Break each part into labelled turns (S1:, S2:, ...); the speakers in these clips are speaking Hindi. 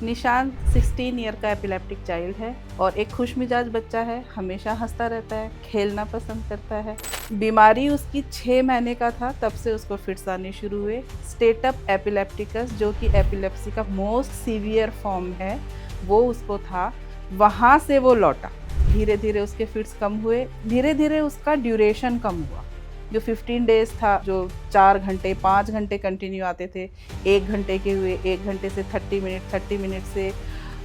S1: निशांत 16 ईयर का एपिलेप्टिक चाइल्ड है और एक खुशमिजाज बच्चा है। हमेशा हंसता रहता है, खेलना पसंद करता है। बीमारी उसकी 6 महीने का था तब से उसको फिट्स आने शुरू हुए। स्टेटअप एपिलेप्टिकस जो कि एपिलेप्सी का मोस्ट सीवियर फॉर्म है वो उसको था, वहाँ से वो लौटा। धीरे धीरे उसके फिट्स कम हुए, धीरे धीरे उसका ड्यूरेशन कम हुआ। जो 15 डेज था, जो 4 घंटे 5 घंटे कंटिन्यू आते थे, 1 घंटे के हुए 1 घंटे से 30 मिनट से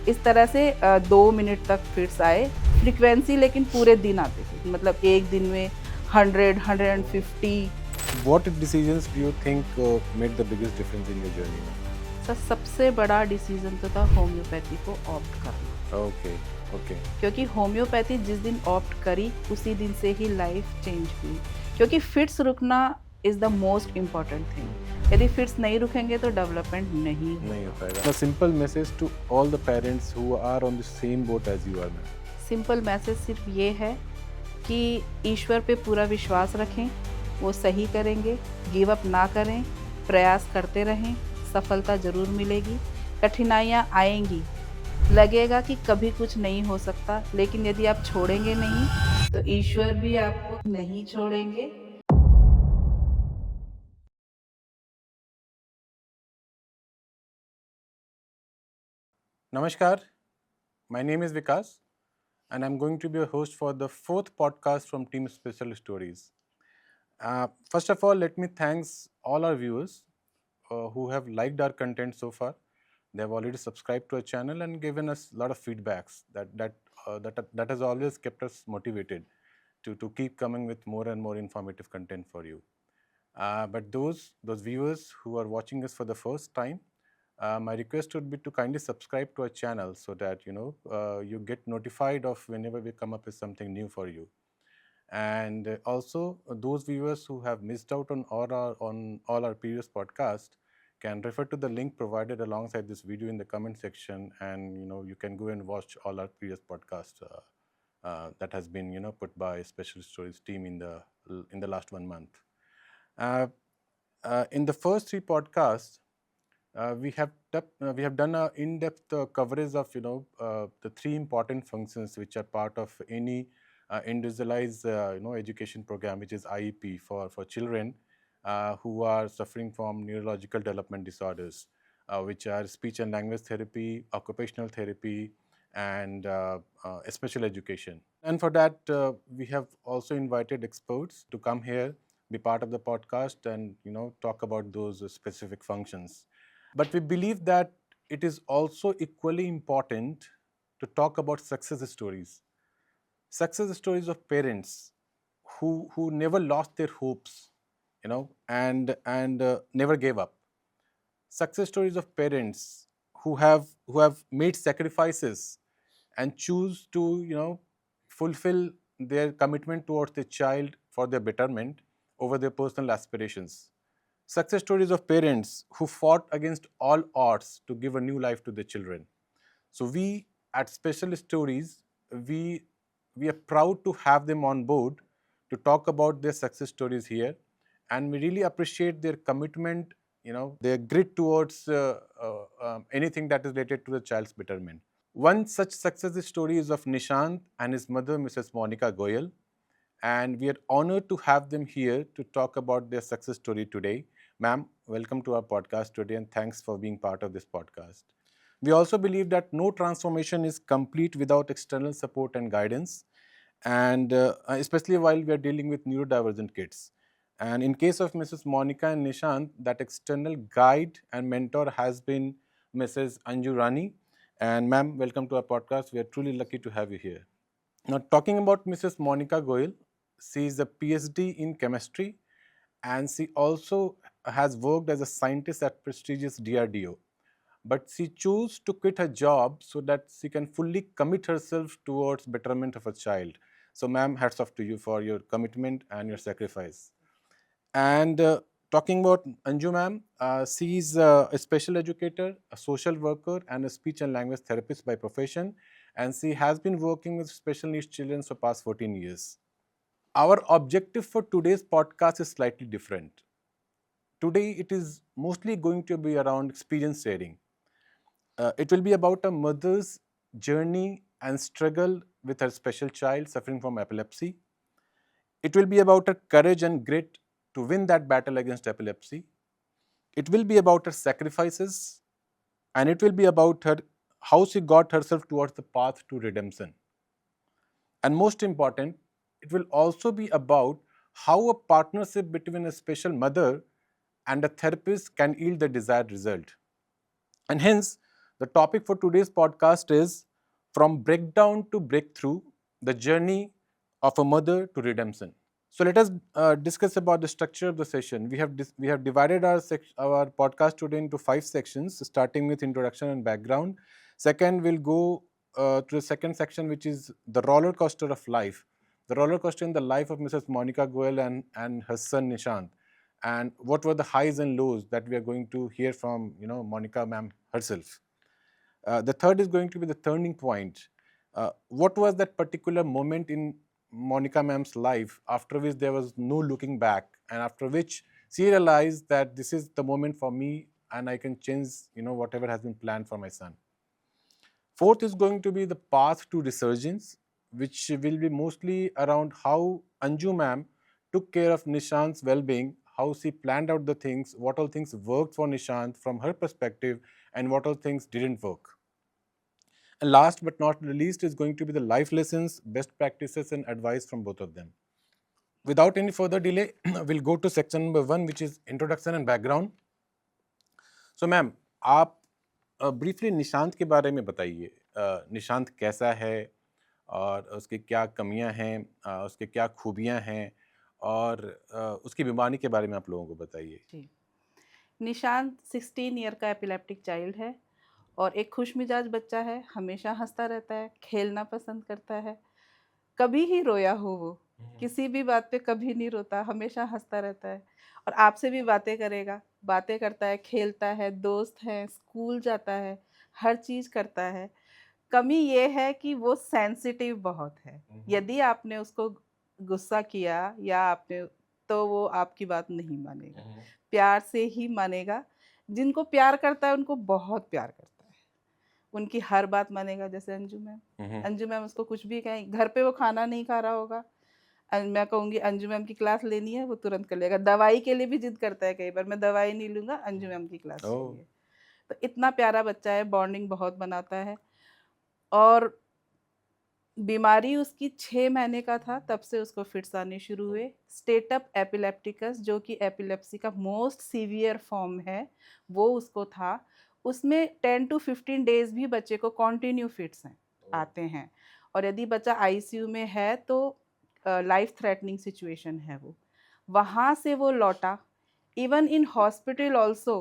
S1: इस तरह से 2 मिनट तक फिट्स आए। फ्रीक्वेंसी लेकिन पूरे दिन आते थे, मतलब एक दिन में 100-150।
S2: What decisions do you think made the biggest difference in your journey?
S1: सबसे बड़ा डिसीजन तो था होम्योपैथी को ऑप्ट करना।
S2: Okay.
S1: क्योंकि होम्योपैथी जिस दिन ऑप्ट करी उसी दिन से ही लाइफ चेंज हुई। क्योंकि फिट्स रुकना is the most important thing. यदि फिट्स नहीं रुकेंगे तो डेवलपमेंट नहीं
S2: हो पाएगा। A simple message to all the parents who are on the same boat as you are, ma'am.
S1: Simple message सिर्फ ये है कि ईश्वर पे पूरा विश्वास रखें, वो सही करेंगे। गिव अप ना करें, प्रयास करते रहें, सफलता ज़रूर मिलेगी। कठिनाइयाँ आएंगी, लगेगा कि कभी कुछ नहीं हो सकता, लेकिन यदि आप छोड़ेंगे नहीं तो ईश्वर भी आपको नहीं छोड़ेंगे।
S2: Namaskar, my name is Vikas and I'm going to be a host for the 4th podcast from Team Special Stories. First of all, let me thanks all our viewers who have liked our content so far. They have already subscribed to our channel and given us a lot of feedbacks that has always kept us motivated to keep coming with more and more informative content for you. But those viewers who are watching us for the first time, my request would be to kindly subscribe to our channel so that you get notified of whenever we come up with something new for you. And also, those viewers who have missed out on all our previous podcasts can refer to the link provided alongside this video in the comment section, and you can go and watch all our previous podcasts that has been put by Special Stories team in the last 1 month. In the first 3 podcasts, we have done a in-depth coverage of the 3 important functions which are part of any individualized education program, which is IEP for children who are suffering from neurological development disorders, which are speech and language therapy, occupational therapy, and special education. And for that, we have also invited experts to come here, be part of the podcast, and talk about those specific functions. But we believe that it is also equally important to talk about success stories of parents who never lost their hopes, and never gave up. Success stories of parents who have made sacrifices and choose to fulfill their commitment towards their child for their betterment over their personal aspirations. Success stories of parents who fought against all odds to give a new life to their children. So we at Special Stories, we are proud to have them on board to talk about their success stories here, and we really appreciate their commitment, their grit towards anything that is related to the child's betterment. One such success story is of Nishant and his mother, Mrs. Monica Goyal, and we are honored to have them here to talk about their success story today. Ma'am, welcome to our podcast today, and thanks for being part of this podcast. We also believe that no transformation is complete without external support and guidance, and especially while we are dealing with neurodivergent kids. And in case of Mrs. Monica and Nishant, that external guide and mentor has been Mrs. Anju Rani. And ma'am, welcome to our podcast. We are truly lucky to have you here. Now, talking about Mrs. Monica Goyal, she is a PhD in chemistry, and she also has worked as a scientist at prestigious DRDO. But she chose to quit her job so that she can fully commit herself towards betterment of a child. So, ma'am, hats off to you for your commitment and your sacrifice. And talking about Anju ma'am, she is a special educator, a social worker, and a speech and language therapist by profession. And she has been working with special needs children for past 14 years. Our objective for today's podcast is slightly different. Today, it is mostly going to be around experience sharing. It will be about a mother's journey and struggle with her special child suffering from epilepsy. It will be about her courage and grit to win that battle against epilepsy. It will be about her sacrifices, and it will be about her how she got herself towards the path to redemption. And most important, it will also be about how a partnership between a special mother and a therapist can yield the desired result. And hence, the topic for today's podcast is From Breakdown to Breakthrough, the journey of a mother to redemption. So let us discuss about the structure of the session. We have divided our podcast today into 5 sections, starting with introduction and background. Second, we'll go to the second section, which is the roller coaster of life. The roller coaster in the life of Mrs. Monica Goel and her son Nishant. And what were the highs and lows that we are going to hear from Monica ma'am herself. The third is going to be the turning point. What was that particular moment in Monica ma'am's life after which there was no looking back, and after which she realized that this is the moment for me and I can change whatever has been planned for my son. Fourth is going to be the path to resurgence, which will be mostly around how Anju ma'am took care of Nishant's well-being, how she planned out the things, what all things worked for Nishant from her perspective, and what all things didn't work. And last but not the least is going to be the life lessons, best practices, and advice from both of them. Without any further delay, we'll go to section number 1, which is introduction and background. So, ma'am, आप ब्रीफली निशांत के बारे में बताइए. निशांत कैसा है और उसकी क्या कमियां हैं, उसके क्या खूबियां हैं, और उसकी बीमारी के बारे में आप लोगों को बताइए.
S1: जी, निशांत 16 ईयर का एपिलेप्टिक चाइल्ड है और एक खुश मिजाज बच्चा है। हमेशा हंसता रहता है, खेलना पसंद करता है। कभी ही रोया हो वो, किसी भी बात पे कभी नहीं रोता, हमेशा हंसता रहता है और आपसे भी बातें करेगा, बातें करता है, खेलता है, दोस्त हैं, स्कूल जाता है, हर चीज़ करता है। कमी ये है कि वो सेंसिटिव बहुत है। यदि आपने उसको गुस्सा किया या आपने तो वो आपकी बात नहीं मानेगा। प्यार से ही मानेगा। जिनको प्यार करता है उनको बहुत प्यार करता है। उनकी हर बात मानेगा। जैसे अंजू मैम उसको कुछ भी कहें, घर पे वो खाना नहीं खा रहा होगा, मैं कहूँगी अंजू मैम की क्लास लेनी है, वो तुरंत कर लेगा। दवाई के लिए भी जिद करता है कई बार, मैं दवाई नहीं लूँगा, अंजू मैम की क्लास चाहिए। तो इतना प्यारा बच्चा है, बॉन्डिंग बहुत बनाता है। और बीमारी उसकी 6 महीने का था तब से उसको फिट्स आने शुरू हुए। स्टेटअप एपिलेप्टिकस, जो कि एपिलेप्सी का मोस्ट सीवियर फॉर्म है, वो उसको था। उसमें 10 to 15 डेज़ भी बच्चे को कंटिन्यू फिट्स आते हैं और यदि बच्चा आईसीयू में है तो लाइफ थ्रेटनिंग सिचुएशन है वो। वहाँ से वो लौटा। Even in hospital also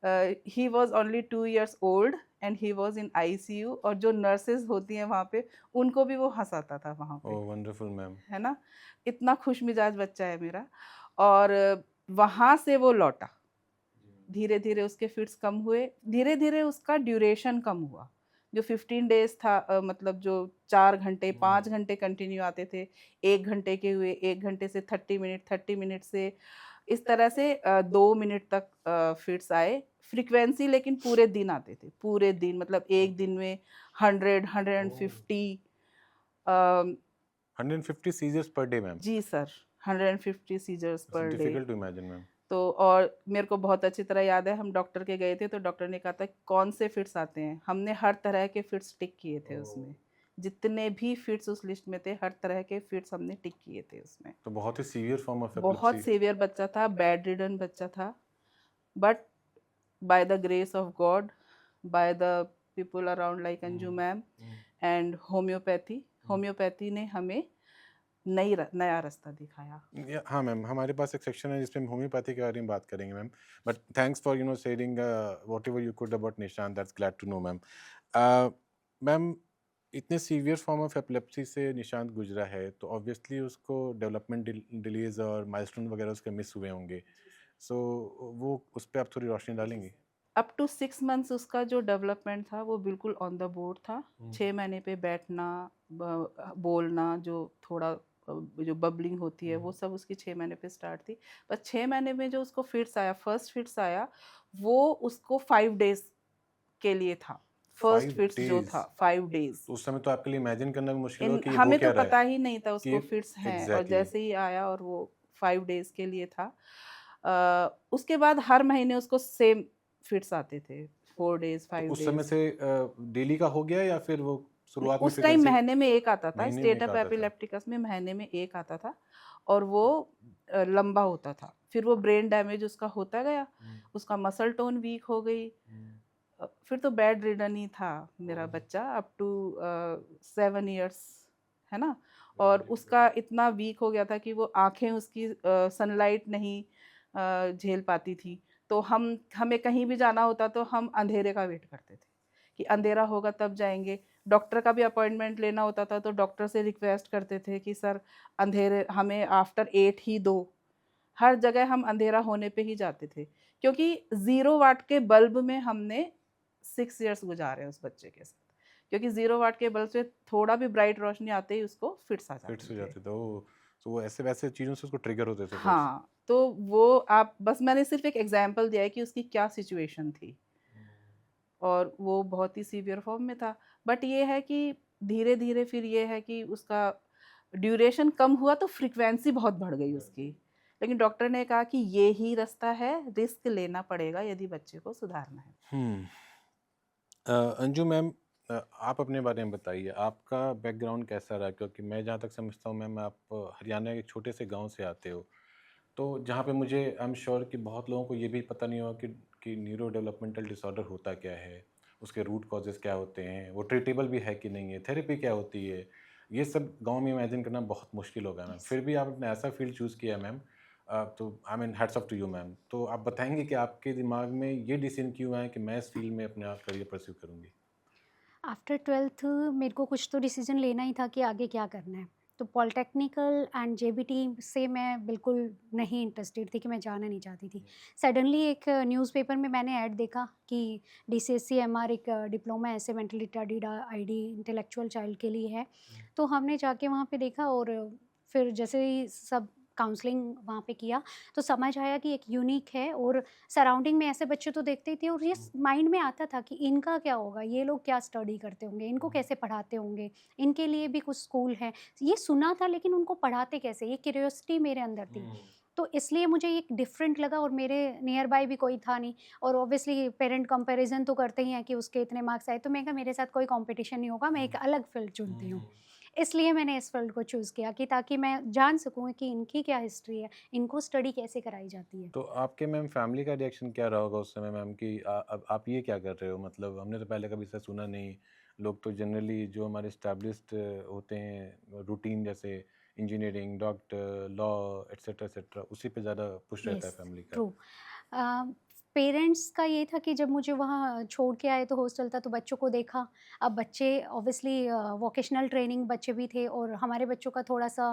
S1: he was only 2 years old and he was in ICU, और जो नर्सेज होती हैं वहाँ पे उनको भी वो हंसाता था वहाँ पे।
S2: Wonderful ma'am.
S1: है ना, इतना खुश मिजाज बच्चा है मेरा। और वहाँ से वो लौटा, धीरे धीरे उसके फिट्स कम हुए, धीरे धीरे उसका ड्यूरेशन कम हुआ। जो 15 डेज था, मतलब जो 4 घंटे 5 घंटे कंटिन्यू आते थे, 1 घंटे के हुए, 1 घंटे से 30 मिनट, 30 मिनट से इस तरह से 2 मिनट तक फिट्स आए। फ्रीक्वेंसी लेकिन पूरे दिन आते थे, पूरे दिन, मतलब एक दिन में 100, 150
S2: 150 सीजर्स पर डे मैम.
S1: जी sir, 150 seizures per day.
S2: Difficult to imagine ma'am.
S1: तो और मेरे को बहुत अच्छी तरह याद है, हम डॉक्टर के गए थे तो डॉक्टर ने कहा था कौन से फिट्स आते हैं। हमने हर तरह के फिट्स टिक किए थे उसमें, जितने भी फिट्स उस लिस्ट में थे हर तरह के फिट्स हमने टिक किए थे उसमें।
S2: तो बहुत ही सीवियर फॉर्म ऑफ
S1: बहुत सीवियर बच्चा था, बेड रिडन बच्चा था, but by the grace of God, by the people around like Anju ma'am and homeopathy ने हमें नया रास्ता दिखाया।
S2: हाँ मैम, हमारे पास एक सेक्शन है जिसमें हम होम्योपैथी के बारे में बात करेंगे ma'am. But thanks for sharing whatever you could about Nishant. That's glad to know ma'am. Ma'am, इतने सीवियर फॉर्म ऑफ एपिलेप्सी से निशांत गुजरा है तो ऑब्वियसली उसको डेवलपमेंट डिलेज और माइलस्टोन वगैरह उसके मिस हुए होंगे. सो वो उस पर आप थोड़ी रोशनी डालेंगे.
S1: अप टू 6 मंथ्स उसका जो डेवलपमेंट था वो बिल्कुल ऑन द बोर्ड था। 6 महीने पे बैठना, बोलना, जो थोड़ा जो बबलिंग होती है वो सब उसकी 6 महीने पे स्टार्ट थी। बस 6 महीने में जो उसको फिट्स आया, फर्स्ट फिट्स आया, वो उसको 5 डेज के लिए था। फर्स्ट
S2: 5
S1: फिट्स जो था
S2: डेज़
S1: 5 डेज।
S2: तो उस समय तो आपके लिए इमेजिन करना भी मुश्किल होगा
S1: इन
S2: कि ये हो
S1: हमें तो
S2: क्या रहा है?
S1: पता ही नहीं था उसको
S2: कि
S1: फिट्स हैं, और
S2: एग्ज़ैक्टली
S1: जैसे ही आया और वो 5 डेज के लिए था, उसके बाद हर महीने उसको सेम फिट्स आते थे, 4 डेज
S2: तो
S1: 5
S2: उस समय
S1: डेज।
S2: से डेली का हो गया या फिर वो
S1: नहीं,
S2: शुरुआत में
S1: उस टाइम
S2: फ्रीक्वेंसी
S1: महीने में एक आता था,
S2: महीने में एक
S1: स्टेटप
S2: आता था?
S1: एपिलेप्टिकस में महीने में एक आता था, और वो लंबा होता था। फिर वो ब्रेन डैमेज उसका होता गया,
S2: हुँ,
S1: उसका मसल टोन वीक हो गई।
S2: हुँ,
S1: फिर तो बेड रिडन ही था मेरा
S2: ओह!
S1: बच्चा अप टू 7 इयर्स, है ना। और
S2: वेरी
S1: उसका
S2: वेरी
S1: इतना वीक हो गया था कि वो आंखें उसकी सनलाइट नहीं झेल पाती थी। तो हमें कहीं भी जाना होता तो हम अंधेरे का वेट करते थे कि अंधेरा होगा तब जाएंगे। डॉक्टर का भी अपॉइंटमेंट लेना होता था तो डॉक्टर से रिक्वेस्ट करते थे कि सर अंधेरे हमें आफ्टर 8 ही दो। हर जगह हम अंधेरा होने पे ही जाते थे, क्योंकि 0 वाट के बल्ब में हमने 6 इयर्स गुजारे उस बच्चे के साथ। क्योंकि 0 वाट के बल्ब से थोड़ा भी ब्राइट रोशनी आते ही उसको फिट्स आ
S2: फिट्स
S1: जाते
S2: हो
S1: थे।
S2: जाते थे, ओह! तो वो ऐसे-वैसे चीज़ों से उसको ट्रिगर होते थे फिट्स।
S1: हाँ, तो वो आप बस मैंने सिर्फ़ एक एग्ज़ाम्पल दिया है कि उसकी क्या सिचुएशन थी, और वो बहुत ही सीवियर फ़ॉर्म में था। बट ये है कि धीरे-धीरे फिर ये है कि उसका ड्यूरेशन कम हुआ तो फ्रीक्वेंसी बहुत बढ़ गई उसकी। लेकिन डॉक्टर ने कहा कि ये ही रास्ता है, रिस्क लेना पड़ेगा यदि बच्चे को सुधारना है।
S2: हुँ। अंजू मैम, आप अपने बारे में बताइए, आपका बैकग्राउंड कैसा रहा? क्योंकि मैं जहाँ तक समझता हूँ मैम, आप हरियाणा के छोटे से गाँव से आते हो। तो जहाँ पे मुझे आई एम श्योर कि बहुत लोगों को ये भी पता नहीं होगा कि न्यूरो डेवलपमेंटल डिसऑर्डर होता क्या है, उसके रूट कॉजेज़ क्या होते हैं, वो ट्रीटेबल भी है कि नहीं है, थेरेपी क्या होती है, ये सब गाँव में इमेजिन करना बहुत मुश्किल होगा मैम।
S3: यस।
S2: फिर भी आपने ऐसा फ़ील्ड चूज़ किया मैम। तो I mean hats off to you ma'am. तो आप बताएँगे कि आपके दिमाग में ये डिसीज़न क्यों आया कि मैं इस फ़ील्ड में अपना करियर परस्यू करूँगी?
S3: आफ्टर 12th मेरे को कुछ तो डिसीज़न लेना ही था कि आगे क्या करना है। तो पॉलिटेक्निकल एंड जेबीटी से मैं बिल्कुल नहीं इंटरेस्टेड थी, कि मैं जाना नहीं चाहती थी। सडनली एक न्यूज़पेपर में मैंने ऐड देखा कि डीसीएससीएमआर एक डिप्लोमा ऐसे mentally retarded ID intellectual child के लिए है। तो हमने जाके वहाँ पे देखा, और फिर जैसे ही सब काउंसलिंग वहाँ पे किया, तो समझ आया कि एक यूनिक है, और सराउंडिंग में ऐसे बच्चे तो देखते ही थे, और ये माइंड में आता था कि इनका क्या होगा, ये लोग क्या स्टडी करते होंगे, इनको कैसे पढ़ाते होंगे, इनके लिए भी कुछ स्कूल है। ये सुना था लेकिन उनको पढ़ाते कैसे, ये क्यूरियोसिटी मेरे अंदर थी। तो इसलिए मुझे एक डिफरेंट लगा, और मेरे नियर बाय भी कोई था नहीं, और ऑब्वियसली पेरेंट कंपैरिजन तो करते ही हैं कि उसके इतने मार्क्स आए, तो मैं कहा मेरे साथ कोई कंपटीशन नहीं होगा, मैं एक अलग फील्ड चुनती हूँ। इसलिए मैंने इस फील्ड को चूज़ किया, कि ताकि मैं जान सकूँ कि इनकी क्या हिस्ट्री है, इनको स्टडी कैसे कराई जाती है।
S2: तो आपके मैम फैमिली का रिएक्शन क्या रहा होगा उस समय मैम कि अब आप ये क्या कर रहे हो? मतलब हमने तो पहले कभी ऐसा सुना नहीं। लोग तो जनरली जो हमारे एस्टैब्लिश्ड होते हैं रूटीन, जैसे इंजीनियरिंग, डॉक्टर, लॉ एटसेट्रा उसी पे ज़्यादा पुश रहता है
S3: यस,
S2: फैमिली का।
S3: ट्रू। अ, पेरेंट्स का ये था कि जब मुझे वहाँ छोड़ के आए तो हॉस्टल था, तो बच्चों को देखा। अब बच्चे ऑब्वियसली वोकेशनल ट्रेनिंग बच्चे भी थे, और हमारे बच्चों का थोड़ा-सा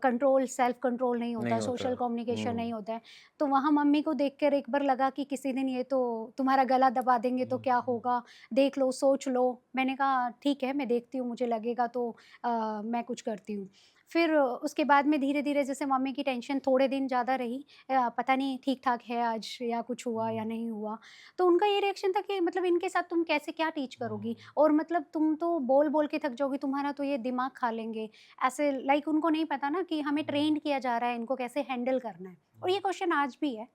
S3: कंट्रोल, सेल्फ कंट्रोल नहीं होता,
S2: नहीं होता।
S3: सोशल कम्युनिकेशन नहीं
S2: हुँ।
S3: होता है। तो वहाँ मम्मी को देखकर एक बार लगा कि किसी दिन ये तो तुम्हारा गला दबा देंगे तो क्या होगा? देख लो, सोच लो। मैंने कहा ठीक है, मैं देखती हूँ, मुझे लगेगा तो मैं कुछ करती हूँ। फिर उसके बाद में धीरे-धीरे जैसे मम्मी की टेंशन थोड़े दिन ज़्यादा रही, पता नहीं ठीक-ठाक है आज, या कुछ हुआ या नहीं हुआ। तो उनका ये रिएक्शन था कि मतलब इनके साथ तुम कैसे क्या टीच करोगी? और मतलब तुम तो बोल-बोल के थक जाओगी, तुम्हारा तो ये दिमाग खा लेंगे। ऐसे लाइक उनको नहीं पता ना कि हमें ट्रेंड किया जा रहा है, इनको कैसे हैंडल करना है। और ये क्वेश्चन आज भी है,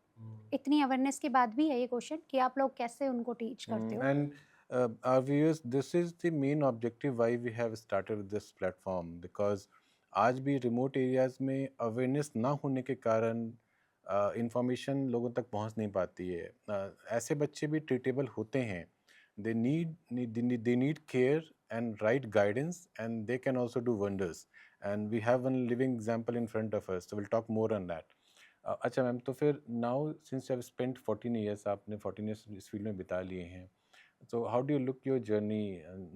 S3: इतनी अवेयरनेस के बाद भी है ये क्वेश्चन कि आप लोग कैसे उनको टीच करते हो?
S2: And our viewers, this is the main objective why we have started this platform, because आज भी रिमोट एरियाज में अवेयरनेस ना होने के कारण इंफॉर्मेशन लोगों तक पहुंच नहीं पाती है। ऐसे बच्चे भी ट्रीटेबल होते हैं। They need care and right guidance and they can also do wonders, and we have one living example in front of us, so will talk more on that. अच्छा मैम, तो फिर now since you have spent 14 years, आपने 14 ईयर्स इस फील्ड में बिता लिए हैं, so how do you look your journey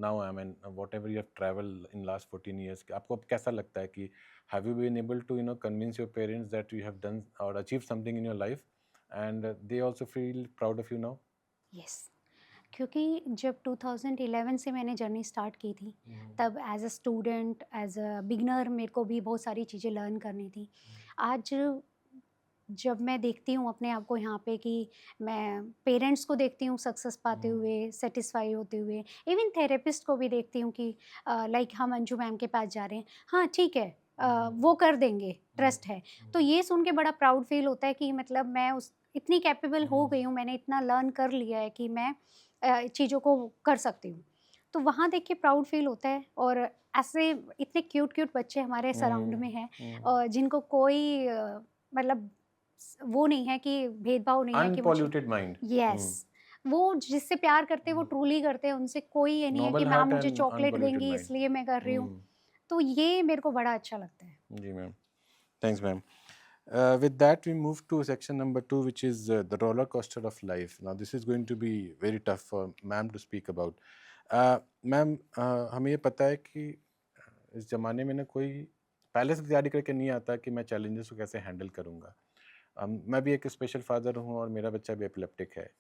S2: now? I mean, whatever you have traveled in last 14 years, आपको अब कैसा लगता है कि have you been able to convince your parents that you have done or achieved something in your life, and they also feel proud of you now?
S3: Yes. क्योंकि जब 2011 से मैंने जर्नी स्टार्ट की थी, तब as a student, as a beginner मेरे को भी बहुत सारी चीज़ें लर्न करनी थी। आज जब मैं देखती हूँ अपने आप को यहाँ पे कि मैं पेरेंट्स को देखती हूँ सक्सेस पाते हुए, सेटिस्फाई होते हुए, इवन थेरेपिस्ट को भी देखती हूँ कि लाइक हम अंजू मैम के पास जा रहे हैं, हाँ ठीक है, वो कर देंगे, ट्रस्ट है। तो ये सुन के बड़ा प्राउड फील होता है कि मतलब मैं उस इतनी कैपेबल हो गई हूँ, मैंने इतना लर्न कर लिया है कि मैं चीज़ों को कर सकती हूँ। तो वहाँ देख के प्राउड फील होता है। और ऐसे इतने क्यूट क्यूट बच्चे हमारे सराउंड में हैं और जिनको कोई मतलब वो नहीं है कि भेदभाव नहीं है कि मुझे
S2: अनपॉल्यूटेड माइंड।
S3: यस, वो जिससे प्यार करते हैं वो ट्रूली करते हैं, उनसे कोई ये नहीं है कि
S2: नोबल
S3: मैम
S2: हार्ट
S3: मुझे
S2: एंड
S3: चॉकलेट
S2: अनपॉल्यूटेड
S3: देंगी
S2: माइंड।
S3: इसलिए मैं कर रही हूँ। तो ये मेरे को बड़ा अच्छा लगता है।
S2: जी ma'am, thanks ma'am. With that, we move to section number 2, which is the roller coaster of life. Now, this is going to be very tough for ma'am to speak about. Ma'am, हमें ये पता है कि इस ज़माने में ना कोई पहले से तैयारी करके नहीं आता कि मैं चैलेंजेस को कैसे हैंडल करूँगा। मैं भी एक स्पेशल फादर हूँ और मेरा बच्चा भी एपिलेप्टिक है।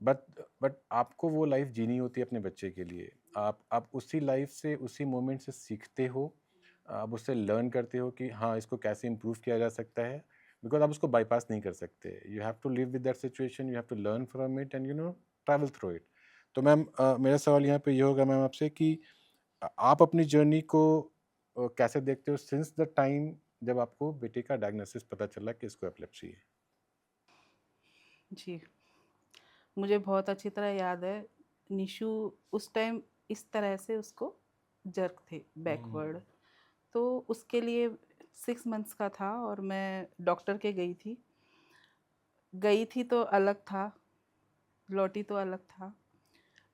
S2: बट आपको वो लाइफ जीनी होती है अपने बच्चे के लिए। आप उसी लाइफ से, उसी मोमेंट से सीखते हो, आप उससे लर्न करते हो कि हाँ, इसको कैसे इम्प्रूव किया जा सकता है, बिकॉज आप उसको बाईपास नहीं कर सकते। You have to live with that situation, you have to learn from it and travel through it. तो मैम, मेरा सवाल यहाँ पे ये होगा मैम आपसे कि आप अपनी जर्नी को कैसे देखते हो सिंस द टाइम जब आपको बेटे का डायग्नोसिस पता चला कि इसको एपिलेप्सी है?
S1: जी, मुझे बहुत अच्छी तरह याद है, निशु उस टाइम इस तरह से उसको जर्क थे बैकवर्ड। तो उसके लिए 6 मंथ्स का था और मैं डॉक्टर के गई थी तो अलग था, लौटी तो अलग था।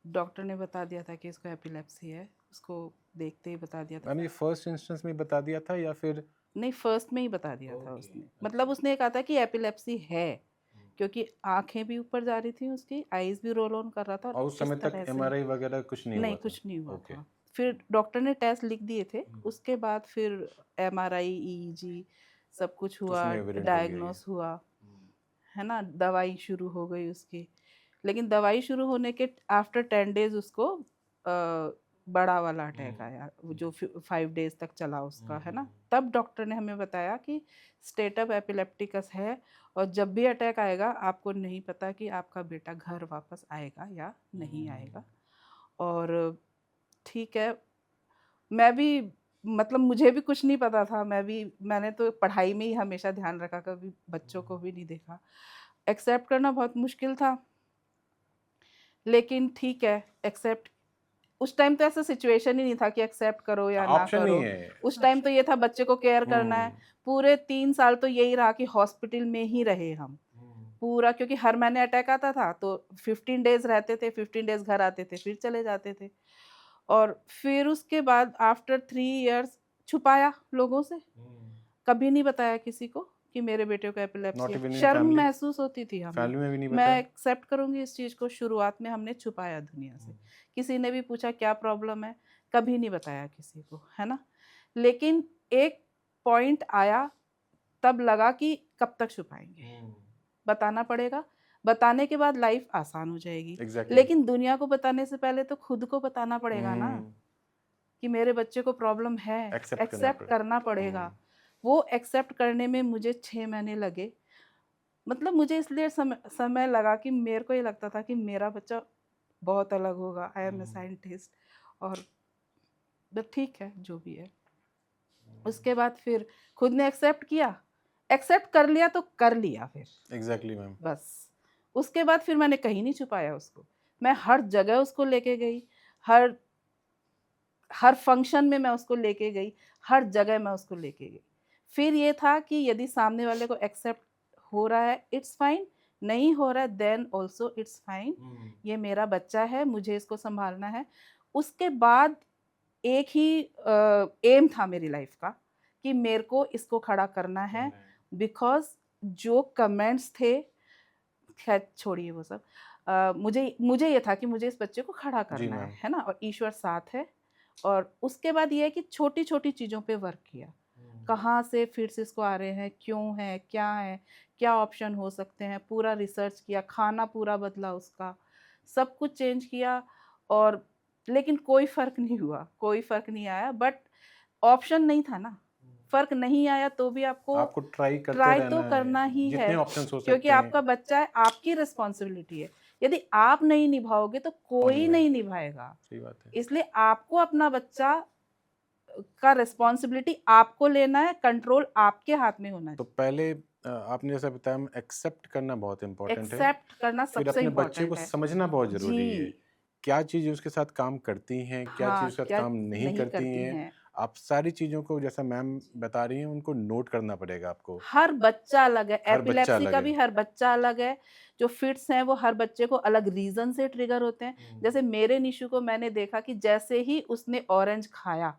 S1: डॉक्टर ने बता दिया था कि इसको एपिलेप्सी है, उसको देखते ही बता दिया था।
S2: मैम, ये फर्स्ट इंस्टेंस में बता दिया था या फिर?
S1: नहीं, फर्स्ट में ही बता दिया था
S2: Okay,
S1: उसने। मतलब उसने कहा था कि एपिलेप्सी है, क्योंकि आंखें भी ऊपर जा रही थी उसकी, आईज भी रोल ऑन कर रहा था
S2: और उस
S1: इस
S2: समय तक
S1: तरह से।
S2: एमआरआई वगैरह कुछ नहीं हुआ
S1: नहीं,
S2: था?
S1: कुछ नहीं हुआ
S2: ओके।
S1: था। फिर डॉक्टर ने टेस्ट लिख दिए थे, उसके बाद फिर एमआरआई, ईईजी सब कुछ हुआ,
S2: उसमें एविडेंट हो गया ये।
S1: डायग्नोस हुआ, है ना, दवाई शुरू हो गई उसकी। लेकिन दवाई शुरू होने के आफ्टर 10 डेज उसको बड़ा वाला अटैक आया, वो जो 5 डेज तक चला उसका, है ना। तब डॉक्टर ने हमें बताया कि स्टेटस एपिलेप्टिकस है और जब भी अटैक आएगा आपको नहीं पता कि आपका बेटा घर वापस आएगा या नहीं आएगा। और ठीक है, मैं भी मतलब मुझे भी कुछ नहीं पता था, मैंने तो पढ़ाई में ही हमेशा ध्यान रखा, कभी बच्चों को भी नहीं देखा। एक्सेप्ट करना बहुत मुश्किल था, लेकिन ठीक है, एक्सेप्ट। उस टाइम तो ऐसा सिचुएशन ही नहीं था कि एक्सेप्ट करो या ना
S2: ऑप्शन
S1: करो।
S2: नहीं है।
S1: उस टाइम तो ये था बच्चे को केयर करना है। पूरे 3 साल तो यही रहा कि हॉस्पिटल में ही रहे हम पूरा, क्योंकि हर महीने अटैक आता था तो 15 डेज रहते थे, 15 डेज घर आते थे, फिर चले जाते थे। और फिर उसके बाद आफ्टर 3 इयर्स छुपाया लोगों से, कभी नहीं बताया किसी को कि मेरे बेटे को
S2: Not
S1: एपिलेप्सी
S2: even
S1: है।
S2: in
S1: शर्म
S2: family?
S1: महसूस होती थी हमें।
S2: फैमिली में भी नहीं
S1: मैं
S2: बताया?
S1: एक्सेप्ट करूंगी इस चीज़ को, शुरुआत में हमने छुपाया दुनिया से। किसी ने भी पूछा क्या प्रॉब्लम है, कभी नहीं बताया किसी को, है ना। लेकिन एक पॉइंट आया, तब लगा कि कब तक छुपाएंगे, बताना पड़ेगा। बताने के बाद लाइफ आसान हो जाएगी।
S2: Exactly.
S1: लेकिन दुनिया को बताने से पहले तो खुद को बताना पड़ेगा ना कि मेरे बच्चे को प्रॉब्लम है। एक्सेप्ट करना पड़ेगा। वो एक्सेप्ट करने में मुझे 6 महीने लगे। मतलब मुझे इसलिए समय लगा कि मेरे को ये लगता था कि मेरा बच्चा बहुत अलग होगा, आई एम ए साइंटिस्ट। और ठीक है जो भी है। उसके बाद फिर खुद ने एक्सेप्ट किया, एक्सेप्ट कर लिया तो कर लिया फिर।
S2: Exactly ma'am.
S1: बस उसके बाद फिर मैंने कहीं नहीं छुपाया उसको, मैं हर जगह उसको लेके गई, हर फंक्शन में मैं उसको लेके गई, हर जगह मैं उसको लेके गई। फिर ये था कि यदि सामने वाले को एक्सेप्ट हो रहा है इट्स फाइन, नहीं हो रहा है देन ऑल्सो इट्स फाइन। ये मेरा बच्चा है, मुझे इसको संभालना है। उसके बाद एक ही एम था मेरी लाइफ का कि मेरे को इसको खड़ा करना है, बिकॉज जो कमेंट्स थे, खैर छोड़िए वो सब। मुझे ये था कि मुझे इस बच्चे को खड़ा करना है ना, और ईश्वर साथ है। और उसके बाद ये है कि छोटी छोटी चीज़ों पे वर्क किया, कहाँ से फिर से इसको आ रहे हैं, क्यों है, क्या ऑप्शन हो सकते हैं, पूरा रिसर्च किया, खाना पूरा बदला उसका, सब कुछ चेंज किया। और लेकिन कोई फ़र्क नहीं हुआ, कोई फ़र्क नहीं आया। बट ऑप्शन नहीं था ना, फर्क नहीं आया तो भी आपको
S2: आपको ट्राई करते
S1: ट्राई
S2: रहना
S1: तो करना
S2: है,
S1: ही
S2: जितने
S1: है,
S2: ऑप्शंस हो
S1: क्योंकि
S2: सकते हैं
S1: आपका बच्चा है, आपकी रिस्पॉन्सिबिलिटी है। यदि आप नहीं निभाओगे तो कोई
S2: निभाएगा?
S1: नहीं निभाएगा।
S2: सही बात है।
S1: इसलिए आपको अपना बच्चा का रिस्पॉन्सिबिलिटी आपको लेना है, कंट्रोल आपके हाथ में होना
S2: तो
S1: चाहिए।
S2: पहले आपने जैसा बताया एक्सेप्ट करना बहुत इम्पोर्टेंट है,
S1: एक्सेप्ट करना
S2: फिर
S1: सबसे
S2: अपने बच्चे को
S1: इम्पोर्टेंट है।
S2: समझना बहुत ज़रूरी है।
S1: जी,
S2: क्या चीज़ें उसके साथ काम करती हैं, क्या चीज़
S1: हाँ,
S2: उसके साथ
S1: क्या
S2: काम नहीं
S1: नहीं
S2: करती
S1: करती
S2: हैं।
S1: हैं।
S2: आप सारी चीज़ों को जैसा मैम बता रही हैं उनको नोट करना पड़ेगा आपको।
S1: हर बच्चा अलग है,
S2: हर बच्चा
S1: एपिलेप्सी
S2: अलग
S1: का
S2: है।
S1: भी हर बच्चा अलग है। जो फिट्स हैं वो हर बच्चे को अलग रीज़न से ट्रिगर होते हैं। जैसे मेरे निशु को मैंने देखा कि जैसे ही उसने ऑरेंज खाया,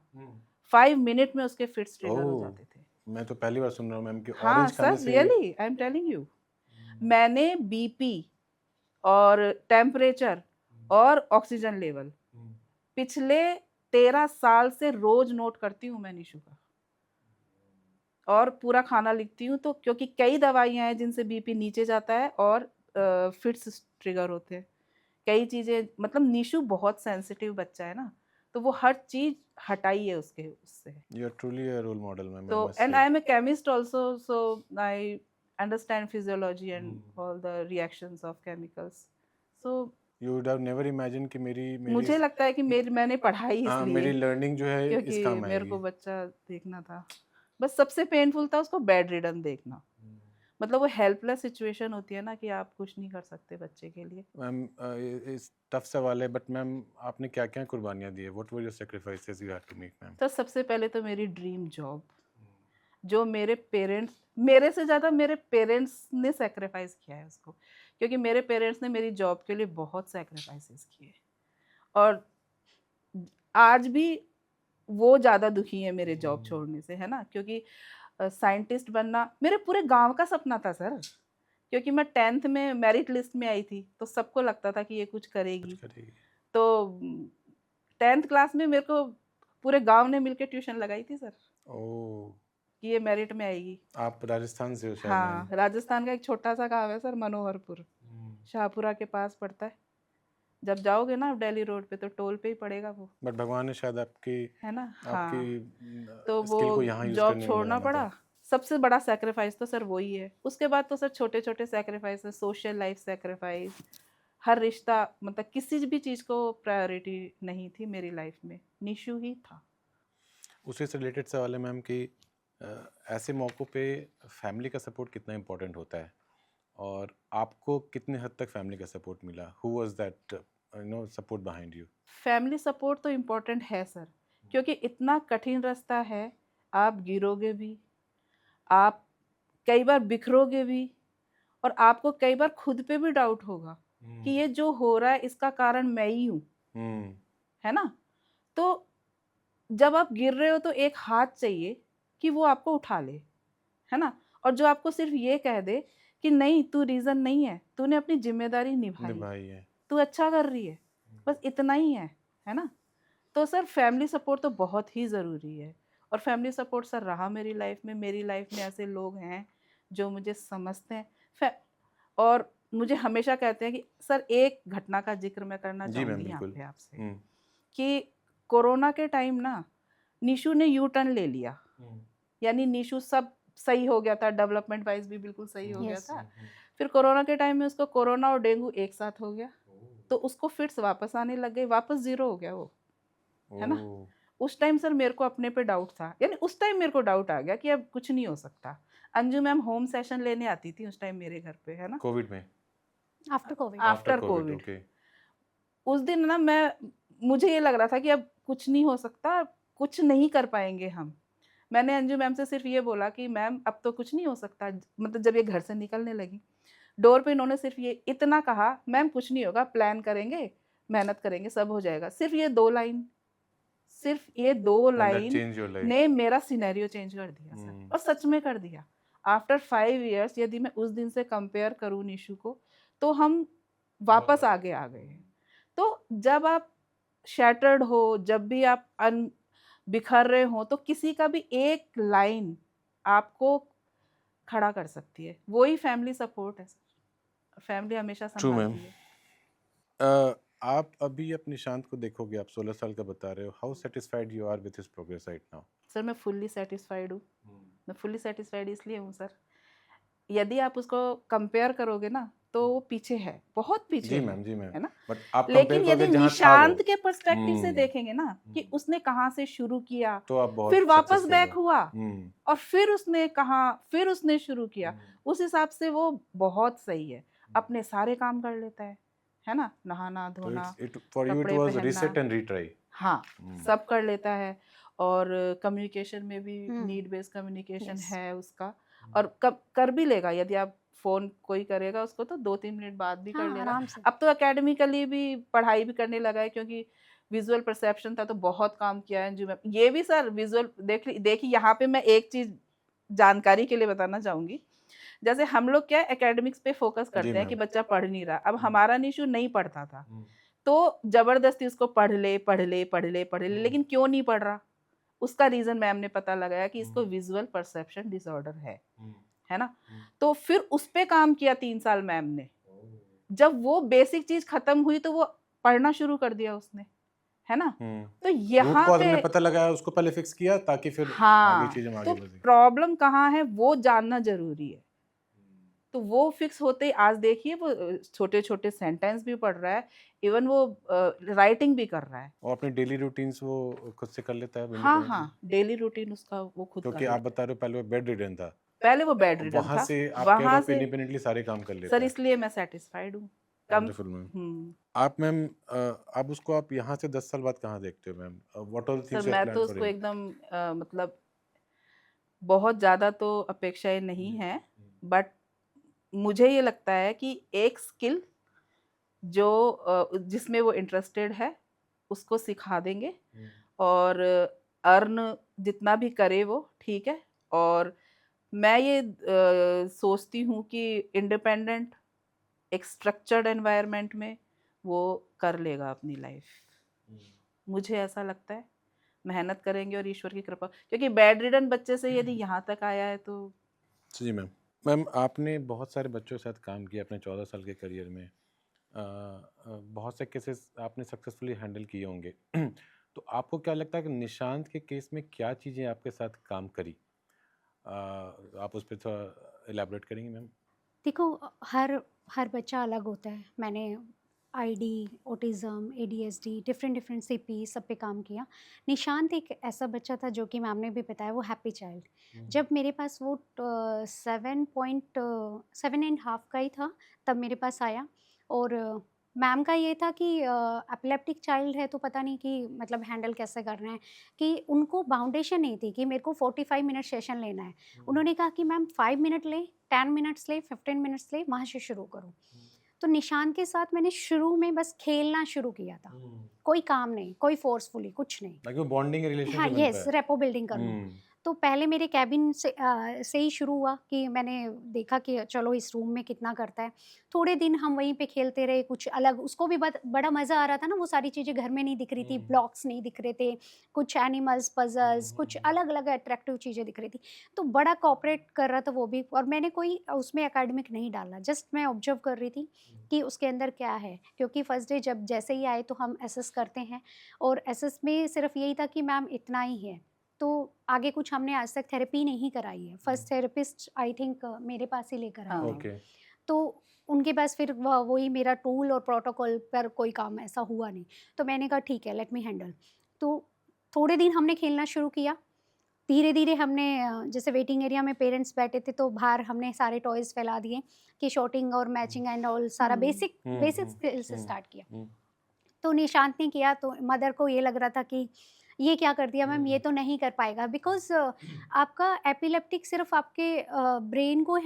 S1: 5 मिनट में उसके फिट्स ट्रिगर हो
S2: ओह!
S1: जाते थे।
S2: मैं तो पहली बार सुन रहा हूँ मैम कि
S1: हाँ,
S2: ऑरेंज खाने
S1: सर
S2: से
S1: really I am telling you. मैंने बीपी और टेम्परेचर और ऑक्सीजन लेवल पिछले 13 साल से रोज़ नोट करती हूँ मैं निशु का। और पूरा खाना लिखती हूँ, तो क्योंकि कई दवाइयाँ हैं जिनसे बीपी नीचे जाता है और फिट्स ट्रिगर होते हैं। कई चीज़ें, मतलब निशु बहुत सेंसिटिव बच्चा है ना, तो वो हर चीज़ हटाई है उसके उससे।
S2: You are truly a role model ma'am, I
S1: So,
S2: must
S1: and
S2: से।
S1: I am a chemist also, so I understand physiology and all the reactions of chemicals. So
S2: you would have never imagine कि मेरी मेरी
S1: मुझे लगता है कि मैंने पढ़ाई
S2: हाँ,
S1: इसलिए,
S2: मेरी लर्निंग जो है इस
S1: क्योंकि
S2: काम
S1: मेरे
S2: आएगी।
S1: को बच्चा देखना था। बस सबसे पेनफुल था उसको बेड रिडन देखना। मतलब वो हेल्पलेस सिचुएशन होती है ना कि आप कुछ नहीं कर सकते बच्चे के लिए।
S2: मैम इस टफ सवाल है बट मैम आपने क्या-क्या कुर्बानियाँ दी है? What were your sacrifices you had to make ma'am?
S1: तो सबसे पहले तो मेरी ड्रीम जॉब, जो मेरे पेरेंट्स, मेरे से ज़्यादा मेरे पेरेंट्स ने सैक्रिफाइस किया है उसको, क्योंकि मेरे पेरेंट्स ने मेरी जॉब के लिए बहुत सैक्रिफाइसेस किए। और आज भी वो ज़्यादा दुखी है मेरे जॉब छोड़ने से, है ना? क्योंकि साइंटिस्ट बनना मेरे पूरे गाँव का सपना था सर। क्योंकि मैं 10th में मेरिट लिस्ट में आई थी, तो सबको लगता था कि ये कुछ
S2: कुछ
S1: करेगी।
S2: करेगी।
S1: तो 10th क्लास में मेरे को पूरे गाँव ने मिलके ट्यूशन लगाई थी सर,
S2: ओह!
S1: कि ये मेरिट में आएगी।
S2: आप राजस्थान से हो शायद मैम?
S1: हाँ, राजस्थान का एक छोटा-सा गाँव है सर, मनोहरपुर, शाहपुरा के पास पड़ता है। जब जाओगे ना आप दिल्ली रोड पे, तो टोल पे ही पड़ेगा वो,
S2: बट भगवान ने शायद आपकी
S1: है ना?
S2: आपकी
S1: हाँ, तो वो
S2: स्किल को यहाँ यूज़
S1: जॉब
S2: करने में
S1: छोड़ना
S2: बनाना था।
S1: पड़ा। सबसे बड़ा सैक्रिफाइस तो सर वो ही है। उसके बाद तो सर छोटे-छोटे सैक्रिफाइस है, सोशल लाइफ सैक्रिफाइस, हर रिश्ता, मतलब किसी भी चीज़ को प्रायोरिटी नहीं थी मेरी लाइफ में, निशु ही था।
S2: उसी से रिलेटेड सवाल है मैम कि ऐसे मौक़ों पे फैमिली का सपोर्ट कितना इम्पोर्टेंट होता है? और आपको कितने हद तक फैमिली का सपोर्ट मिला? Who was that support behind you?
S1: Family support तो इम्पोर्टेंट है सर, क्योंकि इतना कठिन रास्ता है, आप गिरोगे भी, आप कई बार बिखरोगे भी, और आपको कई बार खुद पे भी डाउट होगा कि ये जो हो रहा है इसका कारण मैं ही हूँ,
S2: हुँ।
S1: है ना? तो जब आप गिर रहे हो तो एक हाथ चाहिए कि वो आपको उठा ले, है ना? और जो आपको सिर्फ ये कह दे कि नहीं, तू रीज़न नहीं है, तूने अपनी ज़िम्मेदारी निभाई,
S2: निभाई है।
S1: तू अच्छा कर रही है, बस इतना ही है ना? तो सर फैमिली सपोर्ट तो बहुत ही ज़रूरी है, और फैमिली सपोर्ट सर रहा मेरी लाइफ में। मेरी लाइफ में ऐसे लोग हैं जो मुझे समझते हैं, फै और मुझे हमेशा कहते हैं कि सर एक घटना का ज़िक्र मैं करना
S2: जी मैम,
S1: चाहूँगी यहाँ
S2: बिल्कुल।
S1: पे आपसे,
S2: हुँ।
S1: कि कोरोना के टाइम ना निशु ने यू टर्न ले लिया। यानी निशु सब सही हो गया था, डेवलपमेंट वाइज़ भी बिल्कुल सही हो गया
S3: यस।
S1: था। फिर कोरोना के टाइम में उसको कोरोना और डेंगू एक साथ हो गया, तो उसको फिट्स वापस आने लग गए, वापस ज़ीरो हो गया वो, है ना?
S2: ओह!
S1: उस टाइम सर मेरे को अपने पे डाउट था, यानी उस टाइम मेरे को डाउट आ गया कि अब कुछ नहीं हो सकता। अंजू मैम होम सेशन लेने आती थी उस टाइम मेरे घर पे, है ना?
S2: कोविड में?
S3: After Covid.
S1: After
S2: Covid,
S1: Covid.
S2: Okay.
S1: उस दिन ना मुझे ये लग रहा था कि अब कुछ नहीं हो सकता, कुछ नहीं कर पाएँगे हम। मैंने अंजू मैम से सिर्फ़ ये बोला कि मैम अब तो कुछ नहीं हो सकता, मतलब जब ये घर से निकलने लगी, डोर पे इन्होंने सिर्फ़ ये इतना कहा, मैम कुछ नहीं होगा, प्लान करेंगे, मेहनत करेंगे, सब हो जाएगा। सिर्फ़ ये 2 लाइन, सिर्फ़ ये 2
S2: and that
S1: line
S2: changed your life.
S1: ने मेरा सिनेरियो चेंज कर दिया सर,
S2: हुँ।
S1: और सच में कर दिया। आफ्टर 5 इयर्स यदि मैं उस दिन से कंपेयर करूँ निशु को, तो हम वापस आगे आ गए हैं। तो जब आप शैटर्ड हो, जब भी आप बिखर रहे हो, तो किसी का भी एक लाइन आपको खड़ा कर सकती है। वो ही फैमिली सपोर्ट है सर। फैमिली हमेशा
S2: ट्रू मैम।
S1: सँभालती है।
S2: आप अभी अपने निशांत को देखोगे, आप 16 साल का बता रहे हो, how satisfied you are with his progress right now?
S1: Sir मैं फुल्ली सेटिस्फाइड हूँ। मैं फुल्ली सेटिस्फाइड इसलिए हूँ सर, यदि आप उसको कंपेयर करोगे ना तो वो पीछे है, बहुत पीछे
S2: जी मैम, जी मैम।
S1: है ना।
S2: बट आप कंपेयर
S1: लेकिन
S2: करोगे
S1: यदि
S2: जहाँ था वो,
S1: निशांत के पर्सपेक्टिव से देखेंगे ना कि
S2: हम्म,
S1: उसने कहाँ से शुरू किया,
S2: तो आप बहुत
S1: फिर वापस
S2: सक्सेसफुल
S1: बैक
S2: हो।
S1: हुआ
S2: हम्म,
S1: और फिर उसने कहा, फिर उसने शुरू किया, उस हिसाब से वो बहुत सही है। अपने सारे काम कर लेता है ना, नहाना
S2: तो
S1: धोना,
S2: इट फॉर यू इट
S1: कपड़े
S2: वाज
S1: पहनना,
S2: रीसेट एंड रीट्राई।
S1: हाँ सब कर लेता है। और कम्युनिकेशन में भी
S3: हम्म
S1: नीड बेस्ड कम्युनिकेशन
S3: यस
S1: है उसका, और कर भी लेगा। यदि आप फोन कोई करेगा उसको तो 2-3 मिनट बाद भी कर
S3: हाँ
S1: लेगा।
S3: आराम से
S1: अब तो एकेडमिकली भी पढ़ाई भी करने लगा है, क्योंकि विजुअल परसेप्शन था तो बहुत काम किया है। जो मैं ये भी सर विजुअल देखिए यहाँ पे मैं एक चीज जानकारी के लिए बताना चाहूंगी। जैसे हम लोग क्या एकेडमिक्स पे फोकस
S2: जी
S1: करते हैं कि
S2: मैम।
S1: बच्चा पढ़ नहीं रहा। अब हमारा निशु नहीं पढ़ता था तो जबरदस्ती उसको पढ़ ले पढ़ ले पढ़ ले पढ़ ले, लेकिन क्यों नहीं पढ़ रहा, उसका रीजन मैम ने पता लगाया कि इसको विजुअल परसेप्शन डिसऑर्डर है ना। तो फिर उस पे काम किया 3 साल मैम ने। जब वो बेसिक चीज खत्म हुई तो वो पढ़ना शुरू कर दिया उसने, है ना। तो
S2: रूट
S1: यहाँ
S2: कॉज
S1: पे
S2: हमने पता लगाया, उसको पहले फिक्स किया ताकि फिर आगे
S1: हाँ,
S2: चीजें हम
S1: तो
S2: आगे बढ़े।
S1: प्रॉब्लम कहाँ है वो जानना जरूरी है। तो वो फिक्स होते ही आज देखिए वो छोटे छोटे सेंटेंस भी पढ़ रहा है, इवन वो राइटिंग भी कर रहा है।
S2: और अपनी डेली रूटीन्स वो खुद से कर लेता है
S1: हाँ
S2: इंडिपेंडेंटली।
S1: हाँ, डेली रूटीन उसका वो खुद कर
S2: क्योंकि आप
S1: लेता
S2: बता रहे हो पहले वो बेड रिडन था,
S1: है। पहले वो बेड रिडन
S2: वहां
S1: था,
S2: से आप कह रहे हो
S1: वहां
S2: कि
S1: से
S2: इंडिपेंडेंटली सारे काम कर लेता
S1: सर
S2: है।
S1: इसलिए मैं सेटिस्फाइड हूँ। कम
S2: वंडरफुल मैम। आप मैम आप उसको आप यहाँ से 10 साल बाद कहाँ देखते हो ma'am? What all
S1: sir
S2: things you
S1: मैं
S2: प्लान
S1: तो
S2: फॉर
S1: उसको
S2: हिम?
S1: एकदम मतलब बहुत ज़्यादा तो अपेक्षाएं नहीं है, बट मुझे ये लगता है कि एक स्किल जो जिसमें वो इंटरेस्टेड है उसको सिखा देंगे, और अर्न जितना भी करे वो ठीक है। और मैं ये सोचती हूँ कि इंडिपेंडेंट एक स्ट्रक्चर्ड एनवायरनमेंट में वो कर लेगा अपनी लाइफ, मुझे ऐसा लगता है। मेहनत करेंगे और ईश्वर की कृपा, क्योंकि बेड रिडन बच्चे से यदि यहाँ तक आया है तो।
S2: जी मैम। मैम आपने बहुत सारे बच्चों के साथ काम किया अपने 14 साल के करियर में। बहुत से केसेस आपने सक्सेसफुली हैंडल किए होंगे। तो आपको क्या लगता है कि निशांत के केस में क्या चीज़ें आपके साथ काम करी? आप उस पर थोड़ा इलेबोरेट करेंगे मैम?
S3: देखो हर हर बच्चा अलग होता है। मैंने ID, autism, ADSD, different different CP सब पे काम किया। निशांत एक ऐसा बच्चा था जो कि मैम ने भी बताया वो हैप्पी चाइल्ड। जब मेरे पास वो 7.7.5 का ही था तब मेरे पास आया। और मैम का ये था कि एपिलेप्टिक चाइल्ड है तो पता नहीं कि मतलब हैंडल कैसे करना है, कि उनको बाउंडेशन नहीं थी कि मेरे को 45 मिनट सेशन लेना है। उन्होंने कहा कि मैम 5 मिनट ले, 10 मिनट्स ले, 15 मिनट्स ले, वहाँ से शुरू करो। तो निशांत के साथ मैंने शुरू में बस खेलना शुरू किया था, कोई काम नहीं, कोई फोर्सफुली कुछ नहीं।
S2: ताकि वो बॉन्डिंग
S3: हाँ
S2: रिलेशनशिप बन
S3: यस,
S2: पाए।
S3: रेपो बिल्डिंग करना। तो पहले मेरे कैबिन से ही शुरू हुआ कि मैंने देखा कि चलो इस रूम में कितना करता है। थोड़े दिन हम वहीं पे खेलते रहे, कुछ अलग उसको भी बड़ा मज़ा आ रहा था ना। वो सारी चीज़ें घर में नहीं दिख रही थी, ब्लॉक्स नहीं दिख रहे थे, कुछ एनिमल्स, पजल्स, कुछ अलग अलग अट्रैक्टिव चीज़ें दिख रही थी। तो बड़ा कोऑपरेट कर रहा था वो भी। और मैंने कोई उसमें एकेडमिक नहीं डाला, जस्ट मैं ऑब्जर्व कर रही थी कि उसके अंदर क्या है। क्योंकि फर्स्ट डे जब जैसे ही आए तो हम एसेस करते हैं, और एसेस में सिर्फ यही था कि मैम इतना ही है। तो आगे कुछ हमने आज तक थेरेपी नहीं कराई है। फर्स्ट थेरेपिस्ट आई थिंक मेरे पास ही लेकर आए
S1: हाँ।
S3: थे।
S2: ओके।
S3: तो उनके पास फिर वही मेरा टूल और प्रोटोकॉल पर कोई काम ऐसा हुआ नहीं। तो मैंने कहा ठीक है, लेट मी हैंडल। तो थोड़े दिन हमने खेलना शुरू किया। धीरे धीरे हमने जैसे वेटिंग एरिया में पेरेंट्स बैठे थे तो बाहर हमने सारे टॉयज़ फैला दिए कि शॉटिंग और मैचिंग एंड ऑल सारा बेसिक बेसिक स्किल से स्टार्ट किया। तो निशांत ने किया तो मदर को ये लग रहा था कि ये क्या कर दिया मैम, ये तो नहीं कर पाएगा। बिकॉज़ आपका एपिलेप्टिक सिर्फ आपके ब्रेन को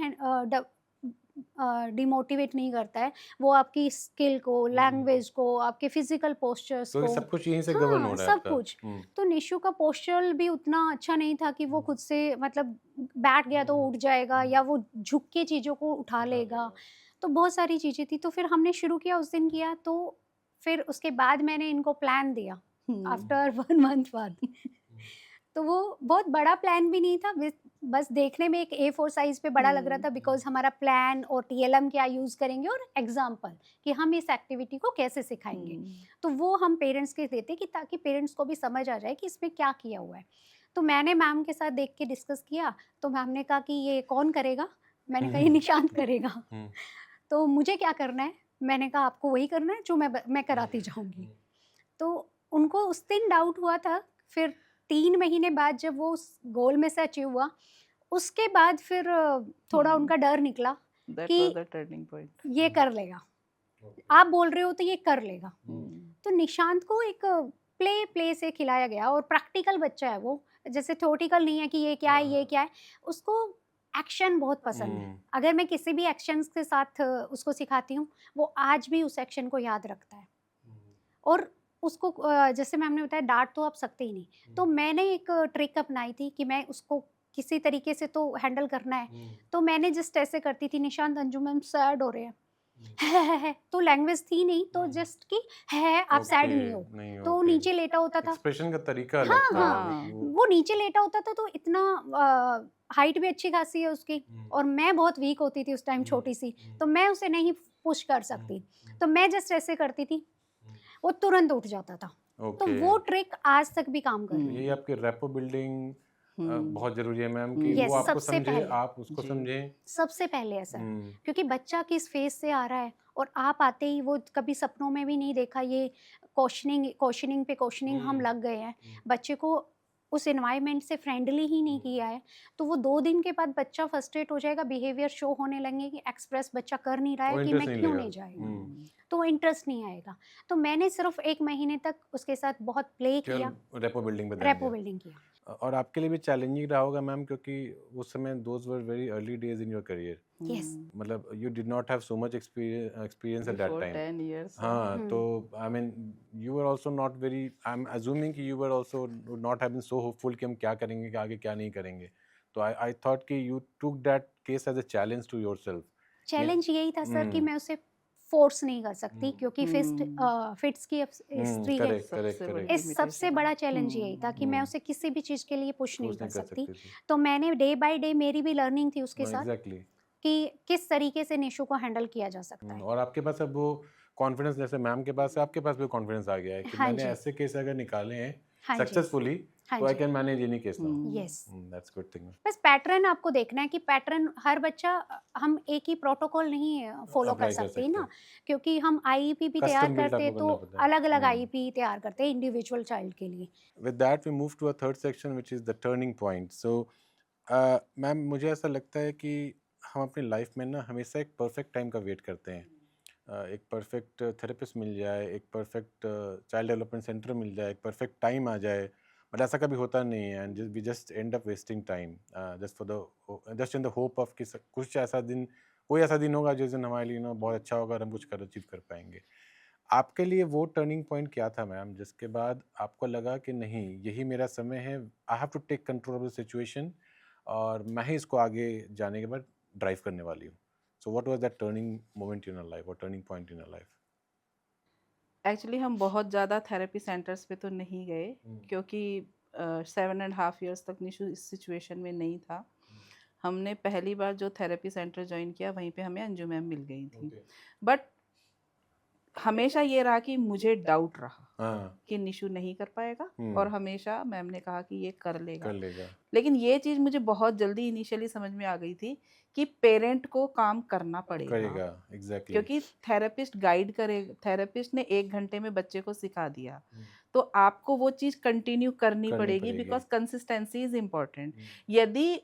S3: डिमोटिवेट नहीं करता है, वो आपकी स्किल को, लैंग्वेज को, आपके फिजिकल पोस्चर्स
S2: तो ये
S3: को,
S2: सब कुछ यहीं से गवर्न हो
S3: हाँ
S2: रहा है
S3: सब
S2: आपका।
S3: कुछ। तो निशु का पोस्चर भी उतना अच्छा नहीं था कि वो खुद से मतलब बैठ गया तो उठ जाएगा या वो झुक के चीज़ों को उठा लेगा। तो बहुत सारी चीज़ें थी। तो फिर हमने शुरू किया, उस दिन किया। तो फिर उसके बाद मैंने इनको प्लान दिया आफ्टर 1 मंथ बाद। तो वो बहुत बड़ा प्लान भी नहीं था, बस देखने में एक A4 साइज पे बड़ा लग रहा था,
S1: हम्म।
S3: बिकॉज हमारा प्लान और TLM क्या यूज़ करेंगे और एग्जाम्पल कि हम इस एक्टिविटी को कैसे सिखाएंगे। तो वो हम पेरेंट्स के देते कि ताकि पेरेंट्स को भी समझ आ जाए कि इसमें क्या किया हुआ है। तो मैंने मैम के साथ देख के डिस्कस किया, तो मैम ने कहा कि ये कौन करेगा? मैंने कहा ये निशांत करेगा।
S2: हम्म,
S3: तो मुझे क्या करना है? मैंने कहा आपको वही करना है जो मैं कराती जाऊँगी। तो उनको उस दिन डाउट हुआ था, फिर 3 महीने बाद जब वो उस गोल में से अचीव हुआ, उसके बाद फिर थोड़ा उनका डर निकला
S1: दैट
S3: कि
S1: वाज द टर्निंग पॉइंट।
S3: ये कर लेगा। आप बोल रहे हो तो ये कर लेगा। तो निशांत को एक प्ले से खिलाया गया और प्रैक्टिकल बच्चा है वो, जैसे थ्योरेटिकल नहीं है कि ये क्या है, ये क्या है। उसको एक्शन बहुत पसंद है। अगर मैं किसी भी एक्शंस के साथ उसको सिखाती हूँ, वो आज भी उस एक्शन को याद रखता है। और उसको जैसे मैम ने बताया डाँट तो आप सकते ही नहीं। तो मैंने एक ट्रिक अपनाई थी कि मैं उसको किसी तरीके से तो हैंडल करना है। तो मैंने जस्ट ऐसे करती थी, निशांत अंजू मैम सैड हो रहे हैं। है, तो लैंग्वेज थी नहीं, तो जस्ट कि है आप सैड नहीं हो।
S2: नहीं
S3: तो वो
S2: ओके,
S3: नीचे लेटा होता था।
S2: एक्सप्रेशन का तरीका अलग
S3: हाँ,
S2: था,
S3: हाँ,
S2: like वो
S3: वो नीचे लेटा होता था तो इतना हाइट भी अच्छी खासी है उसकी और मैं बहुत वीक होती थी उस टाइम, छोटी-सी, तो मैं उसे नहीं पुश कर सकती। तो मैं जस्ट ऐसे करती थी, वो तुरंत उठ जाता था। तो
S2: ओके।
S3: वो ट्रिक आज तक भी काम कर रही है।
S2: यही आपकी रेपो बिल्डिंग बहुत जरूरी है मैम, कि
S3: Yes,
S2: वो आपको
S3: सबसे
S2: समझे,
S3: पहले।
S2: आप उसको
S1: जी।
S2: समझें।
S3: सबसे पहले है सर,
S2: हम्म,
S3: क्योंकि बच्चा किस फेज से आ रहा है और आप आते ही वो कभी सपनों में भी नहीं देखा, ये क्वेश्चनिंग पे क्वेश्चनिंग हम लग गए हैं। बच्चे को उस एनवायरनमेंट से फ्रेंडली ही नहीं किया है, तो वो 2 दिन के बाद बच्चा फ्रस्ट्रेट हो जाएगा, बिहेवियर शो होने लगेंगे कि एक्सप्रेस बच्चा कर नहीं रहा है
S2: वो
S3: कि
S2: इंटरेस्ट
S3: मैं
S2: नहीं
S3: क्यों
S2: लेगा।
S3: नहीं जाएगा, तो इंटरेस्ट नहीं आएगा। तो मैंने सिर्फ 1 महीने तक उसके साथ बहुत प्ले किया,
S2: केवल रेपो बिल्डिंग पे ध्यान
S3: रेपो
S2: दिया।
S3: बिल्डिंग किया।
S2: और आपके लिए भी चैलेंजिंग रहा होगा मैम, क्योंकि उस समय those were very early days in your career,
S3: yes.
S2: मतलब you did not have so much experience at that
S1: before
S2: time.
S1: 10 years।
S2: हाँ, तो I mean you were also not very, I am assuming कि you were also not have been so hopeful कि हम क्या करेंगे, कि आगे क्या नहीं करेंगे। तो आई थॉट कि you took that case as a challenge to yourself.
S3: Challenge यही था सर कि मैं उसे फोर्स नहीं कर सकती, क्योंकि फिट्स की हिस्ट्री है।
S2: करेक्ट करेक्ट
S1: सबसे बड़ी
S2: करेक्ट।
S3: इस सबसे
S1: limitation।
S3: बड़ा चैलेंज यही था कि मैं उसे किसी भी चीज़ के लिए पुश नहीं
S2: पुश
S3: कर
S2: नहीं कर
S3: सकती।
S2: सकती थी।
S3: तो मैंने डे बाय डे, मेरी भी लर्निंग थी उसके साथ
S2: एग्जैक्टली।
S3: कि किस तरीके से निशु को हैंडल किया जा सकता है।
S2: और आपके पास अब वो कॉन्फिडेंस, जैसे मैम के पास है, आपके पास भी कॉन्फिडेंस आ गया है कि
S3: हाँ
S2: मैंने
S3: जी,
S2: ऐसे केस अगर निकाले हैं
S3: हाँ जी,
S2: सक्सेसफुली,
S3: हाँ
S2: तो आई
S3: जी।
S2: Can manage any case now.
S3: Yes.
S2: That's good thing.
S3: बस पैटर्न आपको देखना है कि पैटर्न हर बच्चा, हम एक ही प्रोटोकॉल नहीं फॉलो कर
S2: अप्लाई कर
S3: सकते
S2: सकते
S3: ना,
S2: हैं,
S3: क्योंकि हम आईईपी भी तैयार
S2: कस्टम बिल्ट
S3: करते
S2: आपको
S3: तो
S2: करना पड़ता है।
S3: अलग-अलग आईईपी तैयार करते हैं इंडिविजुअल चाइल्ड के लिए।
S2: With that we move to a third section which is the turning point. So ma'am, मुझे ऐसा लगता है कि हम अपनी लाइफ में ना हमेशा एक परफेक्ट टाइम का वेट करते हैं। एक परफेक्ट थेरेपिस्ट मिल जाए, एक परफेक्ट चाइल्ड डेवलपमेंट सेंटर मिल जाए, एक परफेक्ट टाइम आ जाए, बट ऐसा कभी होता नहीं है। And we just end up wasting time just for the just in the hope of कि कुछ ऐसा दिन, कोई ऐसा दिन होगा जिस दिन हमारे लिए बहुत अच्छा होगा और हम कुछ कर अचीव कर पाएंगे। आपके लिए वो टर्निंग पॉइंट क्या था मैम, जिसके बाद आपको लगा कि नहीं, यही मेरा समय है, I have to take control of the situation और मैं ही इसको आगे जाने के बाद ड्राइव करने वाली हूँ? So what was that turning moment in your life or turning point in your life?
S1: Actually हम बहुत ज़्यादा थेरेपी सेंटर्स पे तो नहीं गए, क्योंकि 7.5 years तक निशु इस सिचुएशन में नहीं था। हमने पहली बार जो थेरेपी सेंटर ज्वाइन किया, वहीं पे हमें अंजू मैम मिल गई थी। बट हमेशा ये रहा कि मुझे डाउट रहा
S2: हाँ,
S1: कि निशु नहीं कर पाएगा, और हमेशा मैम ने कहा कि ये कर लेगा।
S2: कर लेगा।
S1: लेकिन ये चीज़ मुझे बहुत जल्दी इनिशियली समझ में आ गई थी कि पेरेंट को काम करना पड़ेगा,
S2: करेगा, एग्जैक्टली।
S1: क्योंकि थेरेपिस्ट गाइड करेगा। थेरेपिस्ट ने 1 घंटे में बच्चे को सिखा दिया, तो आपको वो चीज़ कंटिन्यू करनी पड़ेगी, बिकॉज कंसिस्टेंसी इज इम्पॉर्टेंट। यदि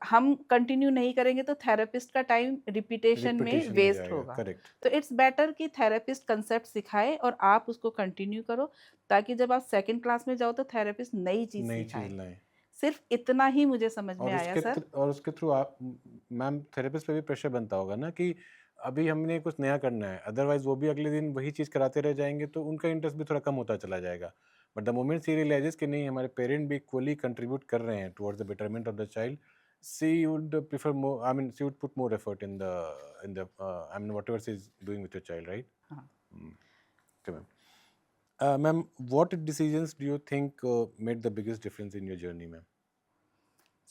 S1: हम कंटिन्यू नहीं करेंगे तो थेरेपिस्ट का टाइम रिपीटेशन में वेस्ट होगा।
S2: करेक्ट।
S1: तो इट्स बेटर कि थेरेपिस्ट कंसेप्ट सिखाए और आप उसको कंटिन्यू करो, ताकि जब आप सेकंड क्लास में जाओ तो थेरेपिस्ट नई चीज़
S2: नई
S1: सिखाए।
S2: चीज लाएं।
S1: सिर्फ इतना ही मुझे समझ में आया सर।
S2: और उसके थ्रू आप मैम, थेरेपिस्ट पे भी प्रेशर बनता होगा ना कि अभी हमने कुछ नया करना है, अदरवाइज वो भी अगले दिन वही चीज़ कराते रह जाएंगे, तो उनका इंटरेस्ट भी थोड़ा कम होता चला जाएगा। But the moment she realises कि नहीं, हमारे पेरेंट भी इक्वली कंट्रीब्यूट कर रहे हैं towards the betterment of the child, she would prefer more, I mean she would put more effort in the I mean whatever she's doing with your child, right?
S1: हाँ।
S2: Okay ma'am. Ma'am, what decisions do you think made the biggest difference in your journey, ma'am?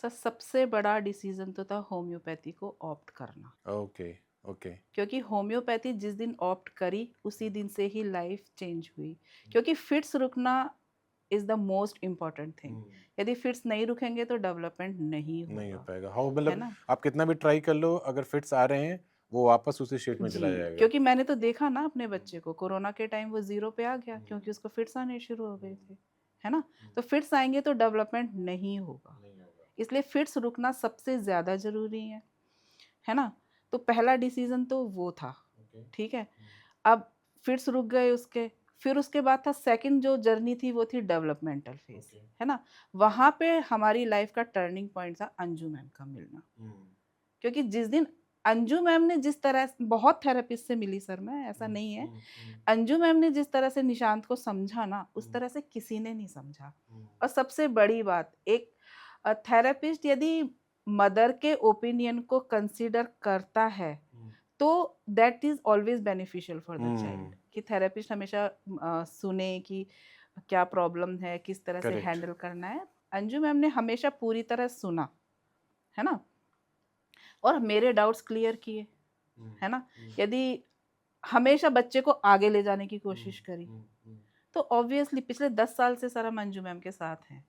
S1: Sir सबसे बड़ा डिसीजन तो था होम्योपैथी को ऑप्ट करना,
S2: ओके ओके
S1: क्योंकि होम्योपैथी जिस दिन ऑप्ट करी उसी दिन से ही लाइफ चेंज हुई, क्योंकि फिट्स रुकना is the most important thing. यदि फिट्स नहीं रुकेंगे तो डेवलपमेंट नहीं
S2: नहीं हो
S1: होगा,
S2: पाएगा। हाँ
S1: है
S2: मतलब
S1: ना।
S2: आप कितना भी ट्राई कर लो, अगर फिट्स आ रहे हैं वो वापस उसी शेप में
S1: जी,
S2: चला जाएगा।
S1: क्योंकि मैंने तो देखा ना अपने बच्चे को, कोरोना के टाइम वो 0 पे आ गया क्योंकि उसको फिट्स आने शुरू हो गए थे, है ना। तो फिट्स आएंगे तो डेवलपमेंट नहीं होगा, इसलिए फिट्स रुकना सबसे ज़्यादा ज़रूरी है ना। तो पहला डिसीजन तो वो था, ठीक है। अब फिट्स रुक गए उसके, फिर उसके बाद था सेकंड जो जर्नी थी वो थी डेवलपमेंटल फेज, है ना। वहाँ पे हमारी लाइफ का टर्निंग पॉइंट था अंजू मैम का मिलना, क्योंकि जिस दिन अंजू मैम ने जिस तरह, बहुत थेरेपिस्ट से मिली सर मैं, ऐसा नहीं है, अंजू मैम ने जिस तरह से निशांत को समझा ना, उस तरह से किसी ने नहीं समझा। और सबसे बड़ी बात, एक थेरेपिस्ट यदि मदर के ओपिनियन को कंसीडर करता है तो that is always beneficial for the child, कि थेरेपिस्ट हमेशा सुने कि क्या प्रॉब्लम है, किस तरह से
S2: Correct.
S1: हैंडल करना है। अंजू मैम ने हमेशा पूरी तरह सुना, है ना, और मेरे डाउट्स क्लियर किए, है ना। यदि हमेशा बच्चे को आगे ले जाने की कोशिश करी, तो ऑब्वियसली पिछले 10 साल से सर हम अंजू मैम के साथ हैं।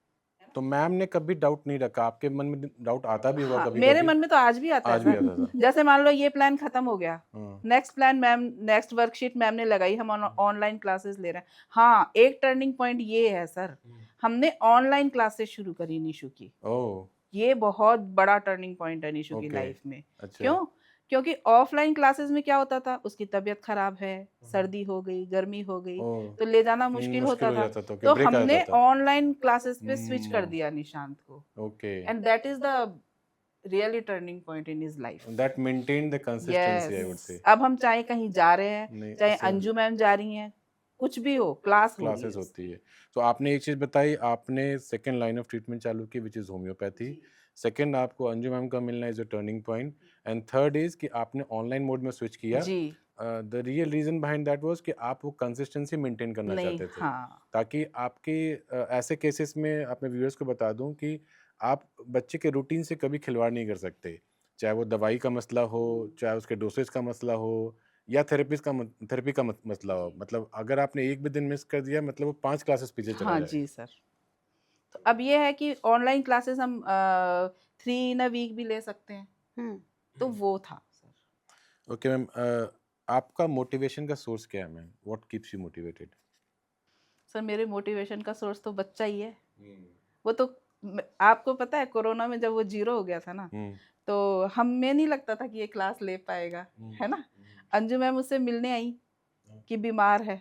S2: तो मैम ने कभी डाउट नहीं रखा आपके मन में? डाउट आता भी होगा
S1: हाँ,
S2: कभी
S1: मेरे
S2: कभी?
S1: मन में तो आज भी आता है
S2: आज भी
S1: सर।
S2: आता था।
S1: जैसे मान लो ये प्लान खत्म हो गया,
S2: हाँ,
S1: next plan ma'am, next worksheet ma'am ने लगाई, हम ऑनलाइन क्लासेस ले रहे हैं। हाँ, एक टर्निंग पॉइंट ये है सर, हमने ऑनलाइन क्लासेस शुरू करी निशु की,
S2: ओह
S1: ये बहुत बड़ा टर्निंग पॉइंट है निशु की
S2: ओके
S1: लाइफ में।
S2: अच्छा
S1: क्यों? क्योंकि ऑफलाइन क्लासेस में क्या होता था, उसकी तबीयत खराब है, सर्दी हो गई, गर्मी हो गई,
S2: ओह
S1: तो ले जाना मुश्किल
S2: मुश्किल
S1: होता
S2: हो
S1: था।
S2: जाता था कि
S1: तो
S2: ब्रेक आ
S1: हमने
S2: जाता था।
S1: ऑनलाइन क्लासेस पे स्विच कर दिया निशांत को,
S2: okay
S1: and that is the really turning point in his life.
S2: That maintain the consistency I would
S1: yes,
S2: से।
S1: अब हम चाहे कहीं जा रहे हैं,
S2: नहीं
S1: चाहे
S2: सर,
S1: अंजू मैम जा रही हैं, कुछ भी हो, क्लास हो रही
S2: क्लासेस
S1: है
S2: होती है। तो आपने एक चीज़ बताई, आपने सेकंड लाइन ऑफ ट्रीटमेंट चालू की विच इज़ होम्योपैथी। सेकंड आपको अंजू मैम का मिलना is a turning point, and third is कि आपने ऑनलाइन मोड में स्विच किया।
S1: जी।
S2: The real reason behind that was कि आप वो कंसिस्टेंसी मेंटेन करना
S1: नहीं,
S2: चाहते थे,
S1: हाँ,
S2: ताकि आपके ऐसे केसेस में, आप मैं व्यूअर्स को बता दूं कि आप बच्चे के रूटीन से कभी खिलवाड़ नहीं कर सकते, चाहे वो दवाई का मसला हो, चाहे उसके डोसेज का मसला हो, या थेरेपी का मसला हो। मतलब अगर आपने एक भी दिन मिस कर दिया, मतलब वो 5 क्लासेस पीछे चला
S1: हाँ
S2: जाएगा।
S1: जी सर। तो अब ये है कि ऑनलाइन क्लासेस हम 3 इन अ वीक भी ले सकते हैं,
S3: हम्म
S1: तो वो था सर।
S2: ओके मैम, आपका मोटिवेशन का सोर्स क्या है ma'am? What keeps you motivated?
S1: Sir मेरे मोटिवेशन का सोर्स तो बच्चा ही है। वो तो आपको पता है कोरोना में जब वो 0 हो गया था ना, तो हमें नहीं लगता था कि ये क्लास ले पाएगा, है ना। अंजू मैम मुझसे मिलने आई कि बीमार है,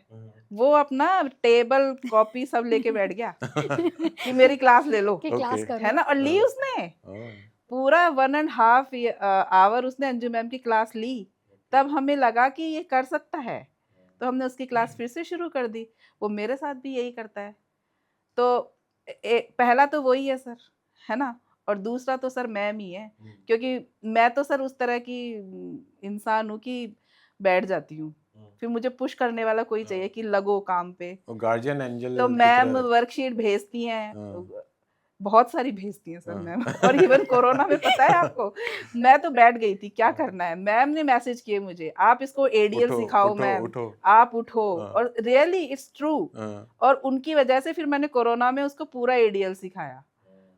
S1: वो अपना टेबल कॉपी सब लेके बैठ गया कि मेरी क्लास ले लो,
S3: कि क्लास
S2: Okay.
S3: करो।
S1: है ना। और ली उसने
S2: ओह,
S1: पूरा 1.5 आवर उसने अंजू मैम की क्लास ली, तब हमें लगा कि ये कर सकता है, तो हमने उसकी क्लास फिर से शुरू कर दी। वो मेरे साथ भी यही करता है। तो पहला तो वही है सर, है ना। और दूसरा तो सर मैम ही है, क्योंकि मैं तो सर उस तरह की इंसान हूँ कि बैठ जाती हूँ, फिर मुझे पुश करने वाला कोई चाहिए कि लगो काम पे।
S2: वो गार्जियन एंजल
S1: तो
S2: की
S1: मैम
S2: तरह।
S1: वर्कशीट भेजती हैं,
S2: हाँ।
S1: बहुत सारी भेजती हैं सर
S2: हाँ।
S1: मैम। और इवन कोरोना में पता है आपको, मैं तो बैठ गई थी, क्या करना है। मैम ने मैसेज किए मुझे, आप इसको एडीएल
S2: उठो
S1: सिखाओ
S2: उठो
S1: मैम,
S2: उठो।
S1: आप उठो।
S2: हाँ।
S1: और रियली इट्स ट्रू,
S2: हाँ।
S1: और उनकी वजह से फिर मैंने कोरोना में उसको पूरा एडीएल सिखाया।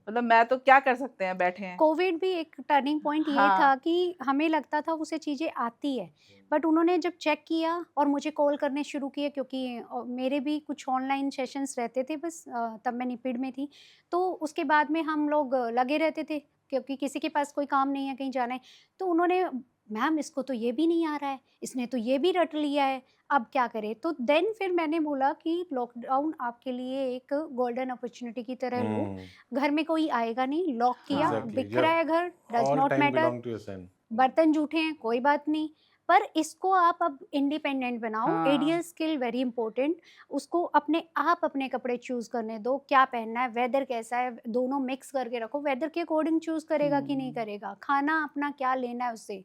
S1: मतलब मैं तो क्या कर सकते हैं, बैठे हैं।
S3: कोविड भी एक टर्निंग पॉइंट ये
S1: हाँ।
S3: था कि हमें लगता था उसे चीज़ें आती है, बट उन्होंने जब चेक किया और मुझे कॉल करने शुरू किए, क्योंकि मेरे भी कुछ ऑनलाइन सेशंस रहते थे, बस तब मैं निपिड में थी, तो उसके बाद में हम लोग लगे रहते थे, क्योंकि किसी के पास कोई काम नहीं है, कहीं जाना है। तो उन्होंने, मैम इसको तो ये भी नहीं आ रहा है, इसने तो ये भी रट लिया है, अब क्या करें? तो देन फिर मैंने बोला कि लॉकडाउन आपके लिए एक गोल्डन अपॉर्चुनिटी की तरह लो। घर में कोई आएगा नहीं, लॉक किया,
S1: हाँ।
S2: Exactly.
S3: दिख
S2: Your
S3: रहा है घर, does
S2: all
S3: not
S2: time
S3: matter,
S2: belong to your son.
S3: बर्तन जूठे हैं कोई बात नहीं, पर इसको आप अब इंडिपेंडेंट बनाओ।
S1: हाँ।
S3: एडीएल स्किल वेरी इंपॉर्टेंट, उसको अपने आप अपने कपड़े चूज करने दो, क्या पहनना है, वेदर कैसा है, दोनों मिक्स करके रखो, वेदर के अकॉर्डिंग चूज करेगा कि नहीं करेगा, खाना अपना क्या लेना है उससे।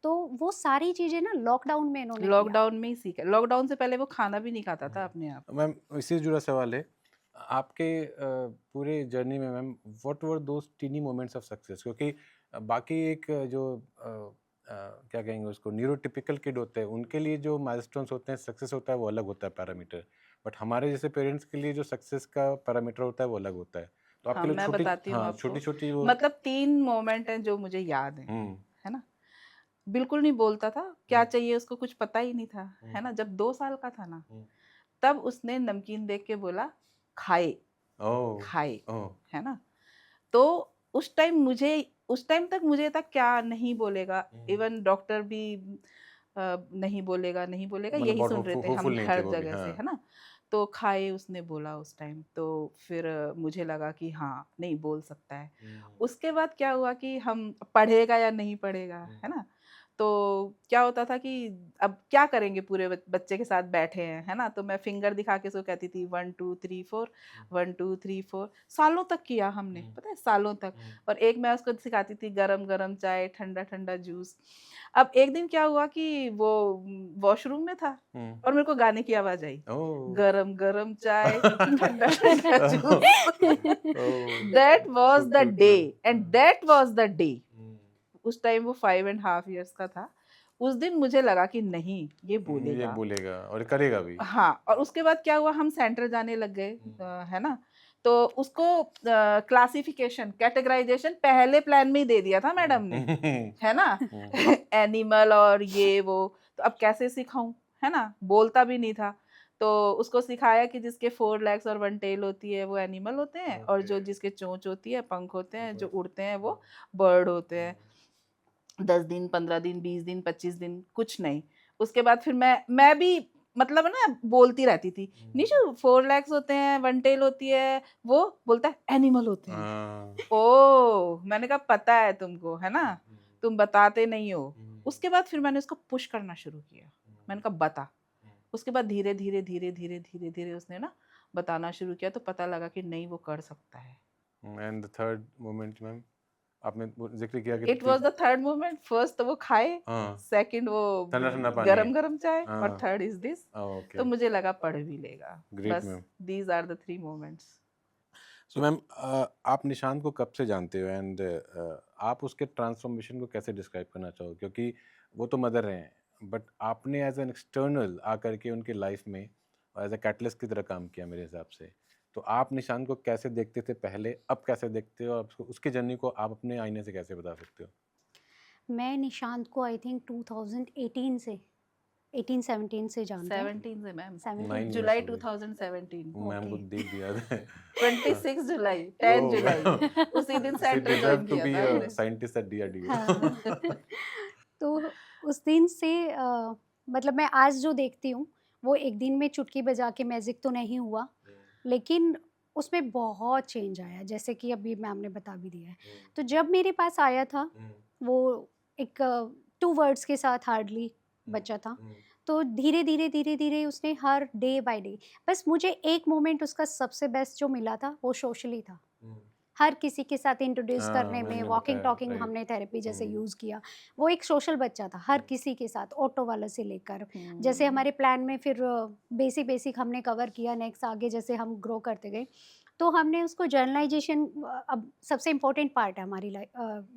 S3: तो वो सारी चीजें ना लॉकडाउन में इन्होंने किया।
S1: लॉकडाउन में ही सीखा। लॉकडाउन से पहले वो खाना भी नहीं खाता था अपने आप।
S2: मैम, इसी से जुड़ा सवाल है, आपके पूरे जर्नी में ma'am what were those tiny moments of success? क्योंकि बाकी एक जो क्या कहेंगे उसको, न्यूरोटिपिकल किड होते हैं, उनके लिए जो माइलस्टोन्स होते हैं, सक्सेस होता है, वो अलग होता है पैरामीटर। बट हमारे जैसे पेरेंट्स के लिए जो सक्सेस का पैरामीटर होता है वो अलग होता है। तो
S1: हाँ,
S2: आपके लिए
S1: मैं
S2: छोटी,
S1: बताती हूँ
S2: हाँ,
S1: आपको।
S2: छोटी-छोटी वो
S1: मतलब 3 मोमेंट हैं जो मुझे याद हैं,
S2: हुँ,
S1: है ना? बिल्कुल नहीं बोलता था, क्या
S2: हुँ,
S1: चाहिए उसको कुछ पता ही नहीं था,
S2: हुँ,
S1: है ना? जब 2 साल का था ना,
S2: हुँ।
S1: तब उसने नमकीन देख के बोला, "खाए,
S2: ओह!
S1: खाए।"
S2: ओह!
S1: है ना? तो उस टाइम तक मुझे था क्या नहीं बोलेगा,
S2: हुँ।
S1: इवन डॉक्टर भी नहीं बोलेगा, नहीं बोलेगा,
S2: मतलब
S1: यही
S2: बहुत
S1: सुन रहे थे हम
S2: होपफुल नहीं थे
S1: हर
S2: वो भी,
S1: जगह से,
S2: हाँ।
S1: है ना? तो खाए उसने बोला उस टाइम, तो फिर मुझे लगा कि हाँ, नहीं बोल सकता है।
S2: हुँ,
S1: उसके बाद क्या हुआ कि हम पढ़ेगा या नहीं पढ़ेगा,
S2: हुँ,
S1: है ना? तो क्या होता था कि अब क्या करेंगे पूरे बच्चे के साथ बैठे हैं, है ना? तो मैं फिंगर दिखा के उसको कहती थी 1 2 3 4
S2: हुँ,
S1: 1 2 3 4 सालों तक किया हमने,
S2: हुँ,
S1: पता है? सालों तक।
S2: हुँ,
S1: और एक मैं उसको सिखाती थी गरम-गरम चाय, ठंडा-ठंडा जूस। अब एक दिन क्या हुआ कि वो वॉशरूम में था
S2: हुँ।
S1: और मेरे को गाने की आवाज़ आई।
S2: ओह!
S1: गरम-गरम चाय, ठंडा-ठंडा juice.
S2: Oh!
S1: That
S2: so
S1: was the
S2: cute
S1: day
S2: ma'am.
S1: And
S2: हाँ।
S1: That was the day.
S2: हुँ,
S1: उस टाइम वो 5 एंड हाफ इयर्स का था। उस दिन मुझे लगा कि नहीं, ये
S2: ये
S1: बोलेगा।
S2: बोलेगा और करेगा भी।
S1: हाँ, और उसके बाद क्या हुआ हम सेंटर जाने लग गए
S2: हुँ।
S1: है ना? तो उसको क्लासिफिकेशन, कैटेगराइज़ेशन पहले प्लान में ही दे दिया था मैडम ने,
S2: हुँ।
S1: है ना?
S2: हुँ,
S1: एनिमल और ये वो, तो अब कैसे सिखाऊँ, है ना? बोलता भी नहीं था। तो उसको सिखाया कि जिसके 4 लेग्स और 1 टेल होती है वो एनिमल होते हैं और
S2: ओके।
S1: जो जिसके चोंच होती है, पंख होते हैं, जो
S2: बर्ड।
S1: उड़ते हैं
S2: हुँ,
S1: वो बर्ड होते
S2: हुँ,
S1: हैं। 10 दिन, 15 दिन, 20 दिन, 25 दिन, कुछ नहीं। उसके बाद फिर मैं भी मतलब है ना बोलती रहती थी,
S2: हुँ।
S1: "निशु 4 लेग्स होते हैं, 1 टेल होती है।" वो बोलता है, "एनिमल होते हैं।"
S2: हाँ।
S1: ओह! मैंने कहा पता है तुमको, है ना?
S2: हुँ, हुँ,
S1: तुम बताते नहीं हो।
S2: हुँ,
S1: उसके बाद फिर मैंने उसको पुश करना शुरू किया।
S2: हुँ,
S1: मैंने कहा बता।
S2: हुँ।
S1: उसके बाद धीरे-धीरे, धीरे-धीरे, धीरे-धीरे उसने ना बताना शुरू किया तो पता लगा कि नहीं वो कर सकता है।
S2: And the third moment ma'am, आपने वो ज़िक्र किया कि
S1: it was the third moment, first तो वो खाए,
S2: हाँ,
S1: सेकंड वो
S2: ठंडा-ठंडा पानी।
S1: गरम-गरम चाय और
S2: हाँ,
S1: थर्ड इज़ दिस। तो
S2: ओके,
S1: मुझे लगा पढ़ भी लेगा।
S2: ग्रेट
S1: बस
S2: ma'am.
S1: These are the 3 moments.
S2: So ma'am आप निशांत को कब से जानते हो एंड आप उसके ट्रांसफॉर्मेशन को कैसे डिस्क्राइब करना चाहोगे? क्योंकि वो तो मदर हैं, बट आपने एज़ एन एक्सटर्नल आकर के उनकी लाइफ में एज़ अ कैटलिस्ट की तरह काम किया मेरे हिसाब से। तो आप निशांत को कैसे देखते थे पहले, अब कैसे देखते हो? आप उसकी जर्नी को आप अपने आईने से कैसे बता सकते हो?
S3: मैं निशांत को आई थिंक 2018 से 18-17 से जानते हैं।
S1: 17 से मैम,
S3: 17
S2: 9 इयर्स
S1: जुलाई
S2: हो गए।
S1: 2017,
S2: मैम को
S3: ओके।
S2: डेट भी याद है। हाँ।
S1: 26 जुलाई, 10
S2: ओह
S1: जुलाई,
S2: मैम!
S1: उसी दिन
S2: she
S1: centre
S2: deserve
S1: join
S2: to
S1: किया
S2: बी
S1: था
S2: अ
S1: हमने।
S2: Scientist at DRDO.
S3: हाँ। तो उस दिन से मतलब मैं आज जो देखती हूँ, वो एक दिन में चुटकी बजा के मैजिक तो नहीं हुआ,
S2: हुँ,
S3: लेकिन उसमें बहुत चेंज आया, जैसे कि अभी मैम ने बता भी दिया है।
S2: हुँ,
S3: तो जब मेरे पास आया था,
S2: हुँ,
S3: वो एक 2 वर्ड्स के साथ हार्डली
S2: हुँ,
S3: बच्चा था,
S2: हुँ,
S3: तो धीरे-धीरे, धीरे-धीरे उसने हर डे बाय डे बस मुझे एक मोमेंट उसका सबसे बेस्ट जो मिला था, वो सोशली था।
S2: हुँ।
S3: हर किसी के साथ इंट्रोड्यूस
S2: हाँ,
S3: करने
S2: मैम
S3: में
S2: ने
S3: वॉकिंग
S2: बताया,
S3: टॉकिंग
S2: राइट।
S3: हमने थेरेपी जैसे
S2: हुँ,
S3: यूज़ किया। वो एक सोशल बच्चा था, हर
S2: हुँ,
S3: किसी के साथ ऑटो वाले से लेकर जैसे
S1: हुँ।
S3: हमारे प्लान में फिर बेसिक हमने कवर किया, नेक्स्ट आगे जैसे हम ग्रो करते गए, तो हमने उसको जर्नलाइज़ेशन अब सबसे इम्पोर्टेंट पार्ट है हमारी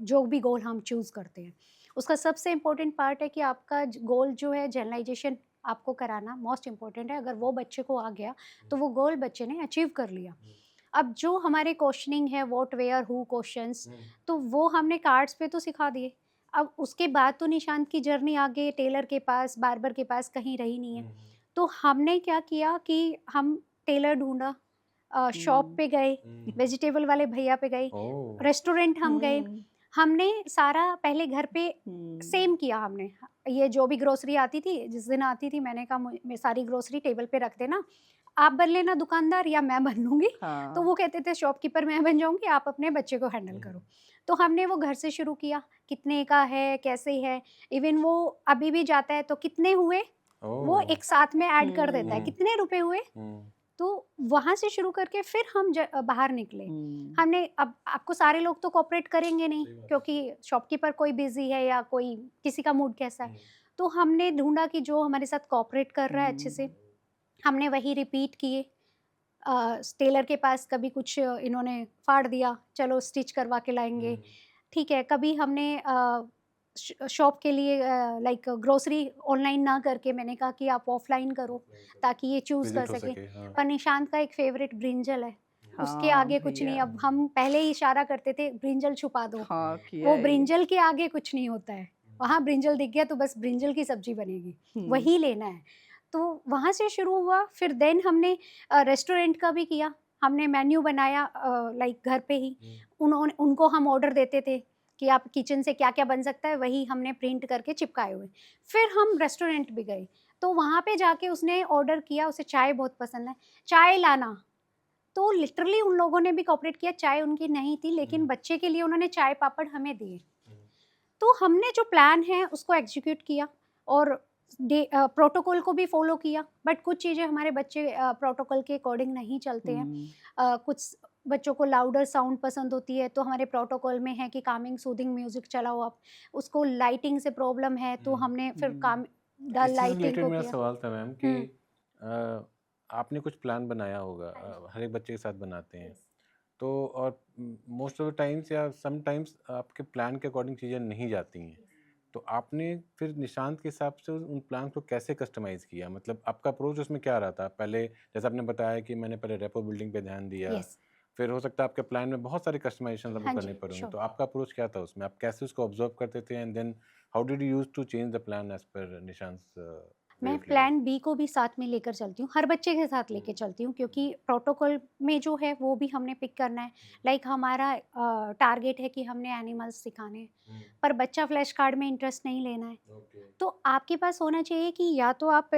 S3: जो भी गोल हम चूज़ करते हैं, उसका सबसे इम्पोर्टेंट पार्ट है कि आपका गोल जो है जर्नलाइज़ेशन आपको कराना मोस्ट इम्पोर्टेंट है। अगर वो बच्चे को आ गया, तो वो गोल बच्चे ने अचीव कर लिया।
S2: हुँ,
S3: अब जो हमारे क्वेश्चनिंग है व्हाट, वेयर, हू क्वेश्चंस,
S2: हुँ,
S3: तो वो हमने कार्ड्स पे तो सिखा दिए। अब उसके बाद तो निशांत की जर्नी आगे टेलर के पास, बार्बर के पास कहीं रही नहीं है।
S2: हुँ, हुँ,
S3: तो हमने क्या किया कि हम टेलर ढूँढा, शॉप
S1: हुँ।
S3: पे गए,
S2: हुँ।
S3: वेजिटेबल वाले भैया पे गए,
S2: ओह!
S3: रेस्टोरेंट हम गए।
S1: हुँ,
S3: हमने सारा पहले घर पे
S1: हुँ।
S3: सेम किया हमने। ये जो भी ग्रोसरी आती थी, जिस दिन आती थी मैंने कहा मैं सारी ग्रोसरी टेबल पे रख देना। आप बन लेना दुकानदार या मैं बन लूँगी। तो
S1: हाँ।
S3: वो कहते थे शॉपकीपर मैं बन जाऊँगी, आप अपने बच्चे को हैंडल
S2: हुँ,
S3: करो। तो हमने वो घर से शुरू किया, कितने का है, कैसे है? इवन वो अभी भी जाता है तो कितने हुए? वो
S2: ओह!
S3: एक साथ में ऐड कर देता है,
S2: हुँ,
S1: हुँ,
S3: कितने रुपए हुए?
S2: हुँ,
S3: तो वहाँ से शुरू करके फिर हम बाहर निकले।
S1: हुँ।
S3: हमने अब आपको सारे लोग तो कोऑपरेट करेंगे नहीं
S2: सही बात है।
S3: क्योंकि शॉपकीपर कोई बिज़ी है या कोई किसी का मूड कैसा है।
S2: हुँ,
S3: तो हमने ढूँढा कि जो हमारे साथ कोऑपरेट कर रहा है अच्छे
S1: हुँ।
S3: से, हमने वही रिपीट किए। टेलर के पास कभी कुछ इन्होंने फाड़ दिया, चलो स्टिच करवा के लाएँगे, ठीक है। कभी हमने शॉप के लिए लाइक ग्रोसरी ऑनलाइन ना करके मैंने कहा कि आप ऑफलाइन करो ताकि ये चूज़ कर
S2: विजिट हो
S3: सके।
S2: सके, हाँ।
S3: पर निशांत का एक फेवरेट ब्रिंजल है, उसके
S1: हाँ
S3: आगे कुछ नहीं।
S1: भैया,
S3: अब हम पहले ही इशारा करते थे ब्रिंजल छुपा दो,
S1: हाँ किया
S3: वो
S1: है ये।
S3: ब्रिंजल के आगे कुछ नहीं होता है। वहाँ ब्रिंजल दिख गया तो बस ब्रिंजल की सब्जी बनेगी, वही लेना है। तो वहाँ से शुरू हुआ, फिर देन हमने रेस्टोरेंट का भी किया। हमने मेन्यू बनाया लाइक घर पे ही। उनको हम ऑर्डर देते थे कि आप किचन से क्या-क्या बन सकता है, वही हमने प्रिंट करके चिपकाए हुए। फिर हम रेस्टोरेंट भी गए, तो वहाँ पे जाके उसने ऑर्डर किया, उसे चाय बहुत पसंद है, चाय लाना। तो लिटरली उन लोगों ने भी कोऑपरेट किया, चाय उनकी नहीं थी लेकिन बच्चे के लिए उन्होंने चाय पापड़ हमें दिए। तो हमने जो प्लान है उसको एग्जीक्यूट किया और प्रोटोकॉल को भी फॉलो किया, बट कुछ चीज़ें हमारे बच्चे प्रोटोकॉल के अकॉर्डिंग नहीं चलते हैं। कुछ बच्चों को लाउडर साउंड पसंद होती है, तो हमारे प्रोटोकॉल में है कि कामिंग सूदिंग म्यूजिक चलाओ आप। उसको लाइटिंग से प्रॉब्लम है तो हमने फिर काम डल
S2: इससे
S3: लाइटिंग
S2: रिलेटेड
S3: को
S2: मेरा
S3: किया।
S2: सवाल था मैम कि आपने कुछ प्लान बनाया होगा,
S3: हाँ जी।
S2: हर एक बच्चे के साथ बनाते हैं, तो और मोस्ट ऑफ द टाइम्स या सम टाइम्स आपके प्लान के अकॉर्डिंग चीज़ें नहीं जाती हैं, तो आपने फिर निशांत के हिसाब से उन प्लान को कैसे कस्टमाइज़ किया? मतलब आपका अप्रोच उसमें क्या रहा था? पहले जैसे आपने बताया कि मैंने पहले रेपो बिल्डिंग पे ध्यान दिया,
S3: यस।
S2: फिर हो सकता है आपके प्लान में बहुत सारे कस्टमाइज़ेशन आपको
S3: हाँ
S2: करने
S3: जी,
S2: पड़े होंगे,
S3: श्योर।
S2: तो आपका अप्रोच क्या था उसमें? आप कैसे उसको ऑब्ज़र्व करते थे and then how did you use to change the plan as per Nishant's वे
S3: मैं
S2: ऑफ लिविंग?
S3: प्लान बी को भी साथ में लेकर चलती हूँ, हर बच्चे के साथ लेके चलती हूँ क्योंकि प्रोटोकॉल में जो है वो भी हमने पिक करना है। लाइक हमारा टारगेट है कि हमने एनिमल्स सिखाने हैं, पर बच्चा फ्लैश कार्ड में इंटरेस्ट नहीं लेना है। तो आपके पास होना चाहिए कि या तो आप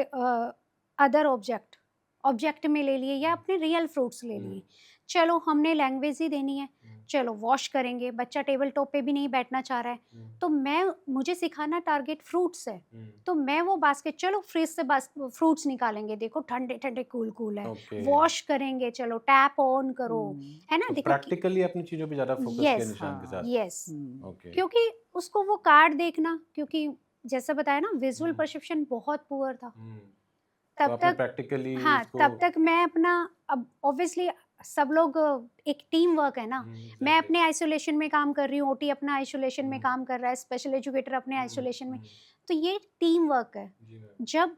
S3: अदर ऑब्जेक्ट ऑब्जेक्ट में ले लिए या अपने रियल फ्रूट्स ले लिए। चलो हमने लैंग्वेज ही देनी है, चलो वॉश करेंगे, बच्चा टेबल टॉप पे भी नहीं बैठना चाह रहा है, तो मुझे सिखाना टारगेट फ्रूट्स है। तो मैं वो बास्केट, चलो फ्रिज से फ्रूट्स निकालेंगे, देखो ठंडे ठंडे कूल कूल है,
S2: ओके।
S3: वॉश करेंगे, चलो टैप ऑन करो, है ना,
S2: तो
S3: देखो कि
S2: प्रैक्टिकली अपनी चीज़ों पे ज़्यादा फोकस किया
S3: यस,
S2: निशांत के
S1: हाँ।
S2: साथ।
S3: यस।
S2: ओके।
S3: क्योंकि उसको वो कार्ड देखना, क्योंकि जैसा बताया ना विजुअल परसेप्शन बहुत पुअर था
S2: तो
S3: तब
S2: आपने
S3: तक।
S2: प्रैक्टिकली
S3: हाँ,
S2: उसको
S3: तब तक मैं अपना, अब ऑब्वियसली सब लोग एक टीम वर्क है ना। मैं अपने आइसोलेशन में काम कर रही हूँ, ओटी अपना आइसोलेशन में काम कर रहा है, स्पेशल एजुकेटर अपने आइसोलेशन में। तो ये टीम वर्क है। जब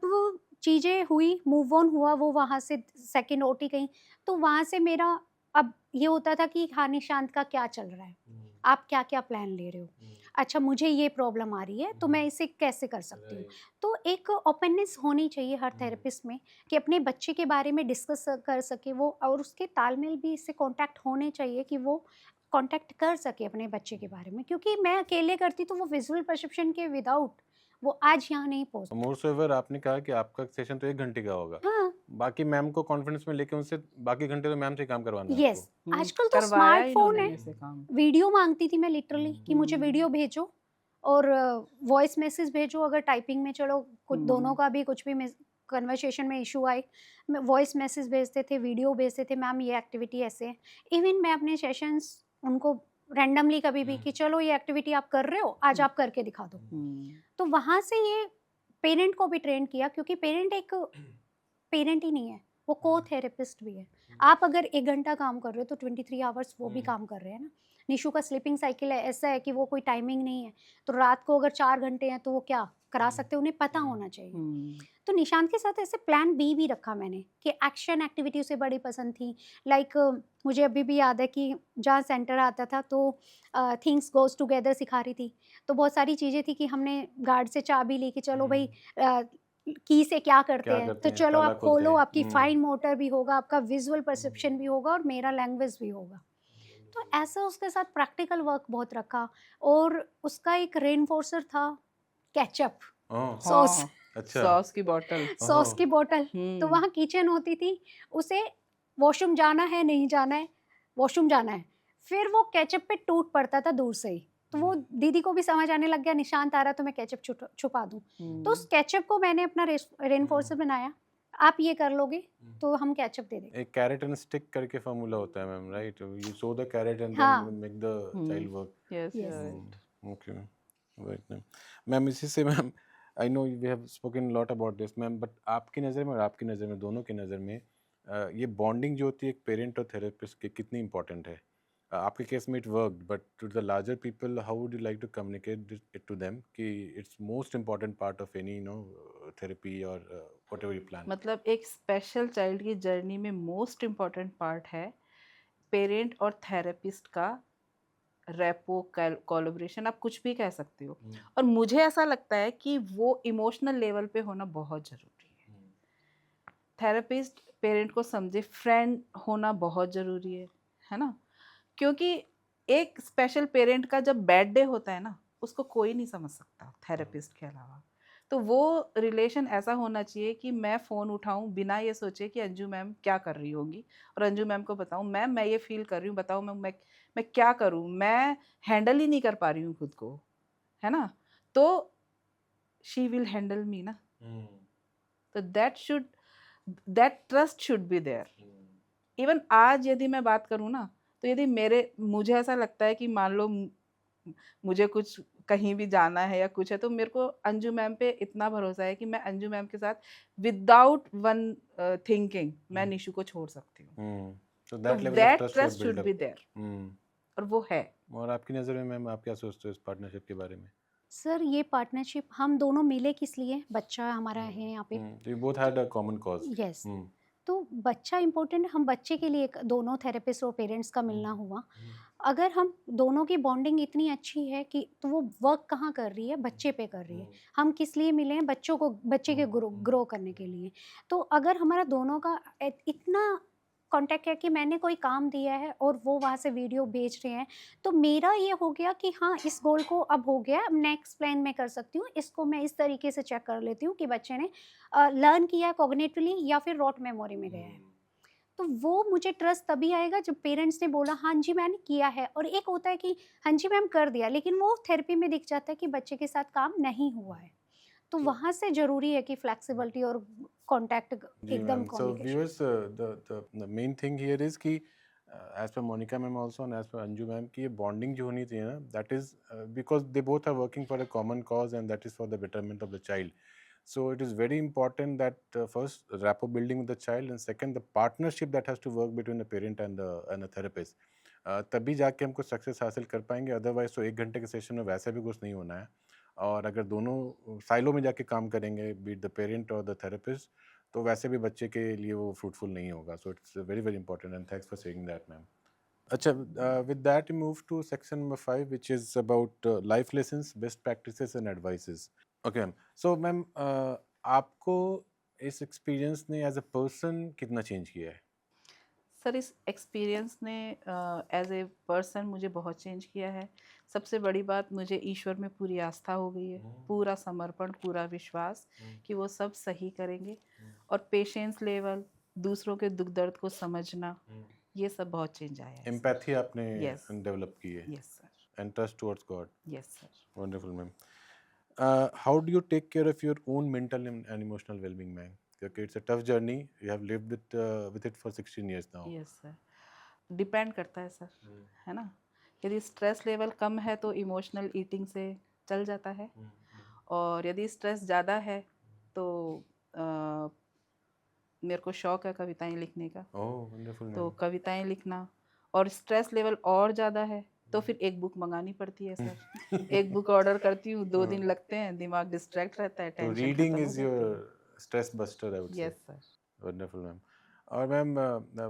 S3: चीज़ें हुई, मूव ऑन हुआ, वो वहाँ से सेकंड ओटी गई, तो वहाँ से मेरा अब ये होता था कि हाँ, निशांत का क्या चल रहा है? आप क्या-क्या प्लान ले रहे हो? अच्छा, मुझे ये प्रॉब्लम आ रही है, तो मैं इसे कैसे कर सकती हूँ? तो एक ओपननेस होनी चाहिए हर थेरेपिस्ट में कि अपने बच्चे के बारे में डिस्कस कर सके वो, और उसके तालमेल भी इससे कांटेक्ट होने चाहिए कि वो कांटेक्ट कर सके अपने बच्चे के बारे में, क्योंकि मैं अकेले करती तो वो विजुअल परसेप्शन के विदाउट वो आज यहाँ नहीं पहुँच।
S2: मोरसोएवर आपने कहा कि आपका सेशन तो 1 घंटे का होगा।
S3: हाँ,
S2: बाकी मैम को कॉन्फिडेंस में लेके उनसे बाकी घंटे तो मैम से ही काम करवाना है आपको।
S3: यस। आजकल तो
S1: करवाया
S3: स्मार्टफ़ोन
S1: इन्होंने
S3: है,
S1: मेरे से काम।
S3: वीडियो माँगती थी मैं लिटरली कि मुझे वीडियो भेजो और वॉइस मैसेज भेजो, अगर टाइपिंग में चलो कुछ दोनों का भी कुछ भी कन्वर्सेशन में इशू आए, मैं वॉइस मैसेज भेजते थे, वीडियो भेजते थे, मैम ये एक्टिविटी ऐसे है। इवन मैं अपने सेशंस उनको रैंडमली कभी भी कि चलो ये एक्टिविटी आप कर रहे हो, आज आप करके दिखा दो। तो वहाँ से ये पेरेंट को भी ट्रेन किया, क्योंकि पेरेंट एक पेरेंट ही नहीं है, वो को-थेरेपिस्ट भी है। आप अगर 1 घंटा काम कर रहे हो तो 23 आवर्स वो भी काम कर रहे हैं ना। निशु का स्लीपिंग साइकिल है, ऐसा है कि वो कोई टाइमिंग नहीं है, तो रात को अगर 4 घंटे हैं तो वो क्या करा सकते हैं, उन्हें पता होना चाहिए। तो निशांत के साथ ऐसे प्लान बी भी रखा मैंने कि एक्शन एक्टिविटी उसे बड़ी पसंद थी। लाइक मुझे अभी भी याद है कि जहाँ सेंटर आता था तो थिंग्स गोज़ टुगेदर सिखा रही थी। तो बहुत सारी चीज़ें थी कि हमने गार्ड से चाबी ली कि चलो भई की से क्या करते
S2: क्या
S3: हैं,
S2: करते
S3: तो
S2: हैं?
S3: चलो
S2: ताला
S3: आप
S2: खोलते
S3: खोलो,
S2: हैं।
S3: आपकी फाइन मोटर भी होगा, आपका विजुअल परसेप्शन भी होगा और मेरा लैंग्वेज भी होगा। तो ऐसा उसके साथ प्रैक्टिकल वर्क बहुत रखा। और उसका एक रेनफोर्सर था केचअप,
S2: ओह!
S3: सॉस।
S1: हाँ,
S2: अच्छा।
S1: सॉस की बॉटल।
S3: सॉस की
S2: ओह!
S3: बॉटल। तो वहाँ किचन होती थी, उसे वॉशरूम जाना है, नहीं जाना है, वॉशरूम जाना है। फिर वो केचअप पे टूट पड़ता था दूर से ही। तो वो दीदी को भी समझ आने लग गया निशांत आ रहा तो मैं केचअप छुपा दूँ। तो उस केचअप को मैंने अपना रेनफोर्सर बनाया, आप ये कर लोगे तो हम केचअप दे देंगे।
S2: एक कैरेट एंड स्टिक करके फॉर्मूला होता है ma'am, right? You so the carrot and then
S3: हाँ,
S2: make the child work.
S1: Yes, you
S3: yes.
S1: Are right.
S2: Okay, right ma'am. Ma'am इसी से ma'am I know we have spoken lot about this ma'am, but आपकी नज़र में और आपकी नज़र में, दोनों की नज़र में ये बॉन्डिंग जो होती है एक पेरेंट और थेरेपिस्ट की कितनी इंपॉर्टेंट है? आपके केस में it worked, but to the larger people how would you like to communicate it to them कि it's most important part of any therapy और व्हाटएवर यू प्लान?
S1: मतलब एक स्पेशल चाइल्ड की जर्नी में मोस्ट इम्पॉर्टेंट पार्ट है पेरेंट और थेरेपिस्ट का रेपो कोलैबोरेशन, आप कुछ भी कह सकते हो। और मुझे ऐसा लगता है कि वो इमोशनल लेवल पे होना बहुत ज़रूरी है। थेरेपिस्ट पेरेंट को समझे, फ्रेंड होना बहुत ज़रूरी है ना? क्योंकि एक स्पेशल पेरेंट का जब बैड डे होता है ना, उसको कोई नहीं समझ सकता थेरेपिस्ट के अलावा। तो वो रिलेशन ऐसा होना चाहिए कि मैं फ़ोन उठाऊं बिना ये सोचे कि अंजू मैम क्या कर रही होंगी, और अंजू मैम को बताऊं मैम मैं ये फील कर रही हूँ, बताओ मैं क्या करूं, मैं हैंडल ही नहीं कर पा रही हूँ खुद को, है ना? तो शी विल हैंडल मी ना। तो that trust should be there. Even आज यदि मैं बात करूँ ना, तो यदि मुझे ऐसा लगता है कि मान लो मुझे कुछ कहीं भी जाना है या कुछ है, तो मेरे को अंजू मैम पे इतना भरोसा है कि मैं अंजू मैम के साथ विदाउट वन थिंकिंग मैं निशु को छोड़ सकती हूँ।
S2: So
S1: तो
S2: that level of
S1: that
S2: trust was
S1: trust
S2: built
S1: should be
S2: up.
S1: There, और वो है।
S2: और आपकी नज़र में मैम आप क्या सोचते हो इस पार्टनरशिप के बारे में?
S3: सर ये पार्टनरशिप हम दोनों मिले किस लिए? बच्चा हमारा है यहाँ पे।
S2: So you both had a common cause.
S3: Yes, तो बच्चा इम्पोर्टेंट, हम बच्चे के लिए दोनों थेरेपिस्ट और पेरेंट्स का मिलना हुआ। अगर हम दोनों की बॉन्डिंग इतनी अच्छी है कि तो वो वर्क कहाँ कर रही है? बच्चे पे कर रही है। हम किस लिए मिले हैं? बच्चे के ग्रो करने के लिए। तो अगर हमारा दोनों का इतना कॉन्टैक्ट है कि मैंने कोई काम दिया है और वो वहाँ से वीडियो भेज रहे हैं, तो मेरा ये हो गया कि हाँ, इस गोल को अब हो गया, अब नेक्स्ट प्लान मैं कर सकती हूँ। इसको मैं इस तरीके से चेक कर लेती हूँ कि बच्चे ने लर्न किया कॉग्निटिवली या फिर रॉट मेमोरी में गया है। तो वो मुझे ट्रस्ट तभी आएगा जब पेरेंट्स ने बोला हाँ जी मैंने किया है। और एक होता है कि हाँ जी मैम कर दिया, लेकिन वो थेरेपी में दिख जाता है कि बच्चे के साथ काम नहीं हुआ है। तो वहाँ से ज़रूरी है कि फ्लेक्सिबिलिटी और कॉन्टैक्ट
S2: जी
S3: एकदम
S2: ma'am, so
S3: communication.
S2: Viewers the main thing here is कि as per Monica ma'am also and as per Anju ma'am की ये बॉन्डिंग जो होनी चाहिए ना, that is because they both are working for a common cause and that is for the betterment of the child. So it is very important that first rapport building with the child, and second the partnership that has to work between the parent and the therapist. तभी जाके हमको सक्सेस हासिल कर पाएंगे, अदरवाइज तो 1 घंटे के सेशन में वैसे भी कुछ नहीं होना है. और अगर दोनों साइलों में जाके काम करेंगे, बीट द पेरेंट और द थेरेपिस्ट, तो वैसे भी बच्चे के लिए वो फ्रूटफुल नहीं होगा. So it's very very important and thanks for saying that ma'am. अच्छा, with that we move to section number 5, which is about life lessons, best practices and advices. Okay ma'am, so ma'am आपको इस एक्सपीरियंस ने एज अ पर्सन कितना चेंज किया है?
S1: सर इस एक्सपीरियंस ने एज ए पर्सन मुझे बहुत चेंज किया है। सबसे बड़ी बात, मुझे ईश्वर में पूरी आस्था हो गई है, पूरा समर्पण, पूरा विश्वास कि वो सब सही करेंगे। और पेशेंस लेवल, दूसरों के दुख दर्द को समझना, ये सब बहुत चेंज आया है।
S2: एम्पैथी आपने
S1: यस,
S2: डेवलप की है
S1: yes sir,
S2: and trust towards God.
S1: Yes sir.
S2: Wonderful ma'am. How do you take care of your own mental and emotional wellbeing ma'am? क्योंकि it's a tough journey, you have lived it with it for 16 years now.
S1: Yes sir, depend करता है सर, है ना? यदि स्ट्रेस लेवल कम है तो इमोशनल ईटिंग से चल जाता है, और यदि स्ट्रेस ज़्यादा है तो मेरे को शौक है कविताएं लिखने का,
S2: ओह वंडरफुल
S1: तो
S2: मैम.
S1: कविताएं लिखना। और स्ट्रेस लेवल और ज़्यादा है तो फिर एक बुक मंगानी पड़ती है सर। एक बुक ऑर्डर करती हूँ, 2 दिन लगते हैं, दिमाग डिस्ट्रैक्ट रहता है,
S2: तो
S1: टेंशन
S2: रीडिंग
S1: खत्म हो
S2: इज
S1: जाती है।
S2: Your stress buster, I would say.
S1: Yes sir.
S2: Wonderful ma'am. और मैम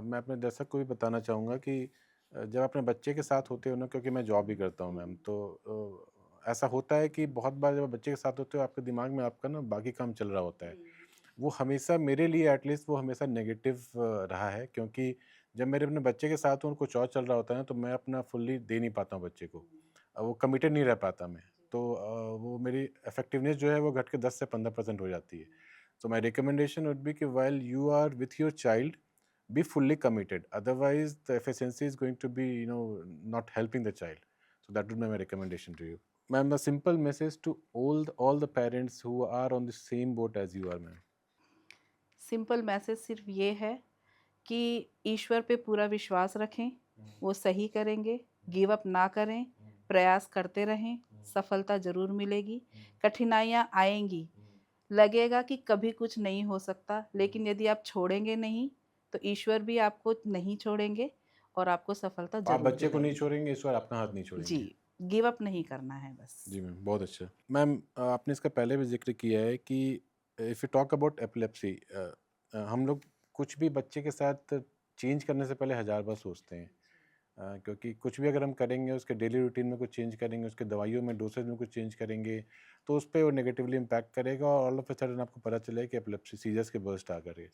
S2: मैं अपने दर्शक को भी बताना चाहूँगा कि जब अपने बच्चे के साथ होते हो ना, क्योंकि मैं जॉब भी करता हूँ मैम, तो ऐसा होता है कि बहुत बार जब बच्चे के साथ होते हो आपके दिमाग में आपका ना बाकी काम चल रहा होता है. वो हमेशा मेरे लिए एटलीस्ट वो हमेशा नेगेटिव रहा है, क्योंकि जब मेरे अपने बच्चे के साथ हूँ और कुछ और चल रहा होता है ना, तो मैं अपना फुल्ली दे नहीं पाता हूँ बच्चे को. वो कमिटेड नहीं रह पाता मैं. तो वो मेरी इफेक्टिवनेस जो है वो घट के 10 से 15% हो जाती है. So my recommendation would be that while you are with your child, be fully committed. Otherwise, the efficiency is going to be, not helping the child. So that would be my recommendation to you, ma'am. A simple message to all the parents who are on the same boat as you are, ma'am.
S1: Simple message सिर्फ ये है कि ईश्वर पे पूरा विश्वास रखें, वो सही करेंगे, गिव अप ना करें, प्रयास करते रहें, सफलता ज़रूर मिलेगी। कठिनाइयाँ आएंगी, लगेगा कि कभी कुछ नहीं हो सकता, लेकिन यदि आप छोड़ेंगे नहीं तो ईश्वर भी आपको नहीं छोड़ेंगे और आपको सफलता
S2: आप
S1: जरूर
S2: बच्चे को नहीं
S1: दिलाएंगे।
S2: छोड़ेंगे, ईश्वर अपना हाथ नहीं छोड़ेंगे।
S1: जी, गिव अप नहीं करना है बस।
S2: जी मैम, बहुत अच्छा। मैम आपने इसका पहले भी ज़िक्र किया है कि if you talk about epilepsy, हम लोग कुछ भी बच्चे के साथ चेंज करने से पहले हज़ार बार सोचते हैं। क्योंकि कुछ भी अगर हम करेंगे, उसके डेली रूटीन में कुछ चेंज करेंगे, उसके दवाइयों में डोसेज में कुछ चेंज करेंगे, तो उस पे वो नेगेटिवली इम्पैक्ट करेगा और ऑल ऑफ अ सडन आपको पता चलेगा कि एपिलेप्सी सीजर्स के बर्स्ट आ कर।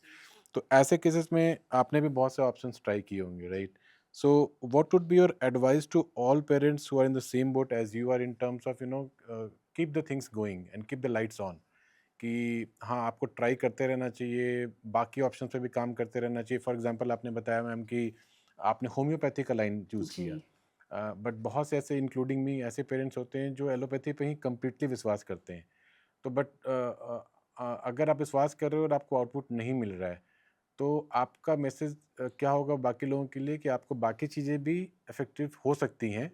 S2: तो ऐसे केसेस में आपने भी बहुत से ऑप्शंस ट्राई किए होंगे, right? So what would be your advice to all parents who are in the same boat as you are in terms of keep the things going and keep the lights on, कि हाँ, आपको ट्राई करते रहना चाहिए, बाकी ऑप्शन पे भी काम करते रहना चाहिए। फॉर एग्जांपल आपने बताया मैम कि आपने होम्योपैथी का लाइन चूज़
S1: जी।
S2: किया, बट बहुत से ऐसे इंक्लूडिंग मी ऐसे पेरेंट्स होते हैं जो एलोपैथी पे ही कम्प्लीटली विश्वास करते हैं। तो अगर आप विश्वास कर रहे हो और आपको आउटपुट नहीं मिल रहा है, तो आपका मैसेज क्या होगा बाकी लोगों के लिए कि आपको बाकी चीज़ें भी इफ़ेक्टिव हो सकती हैं?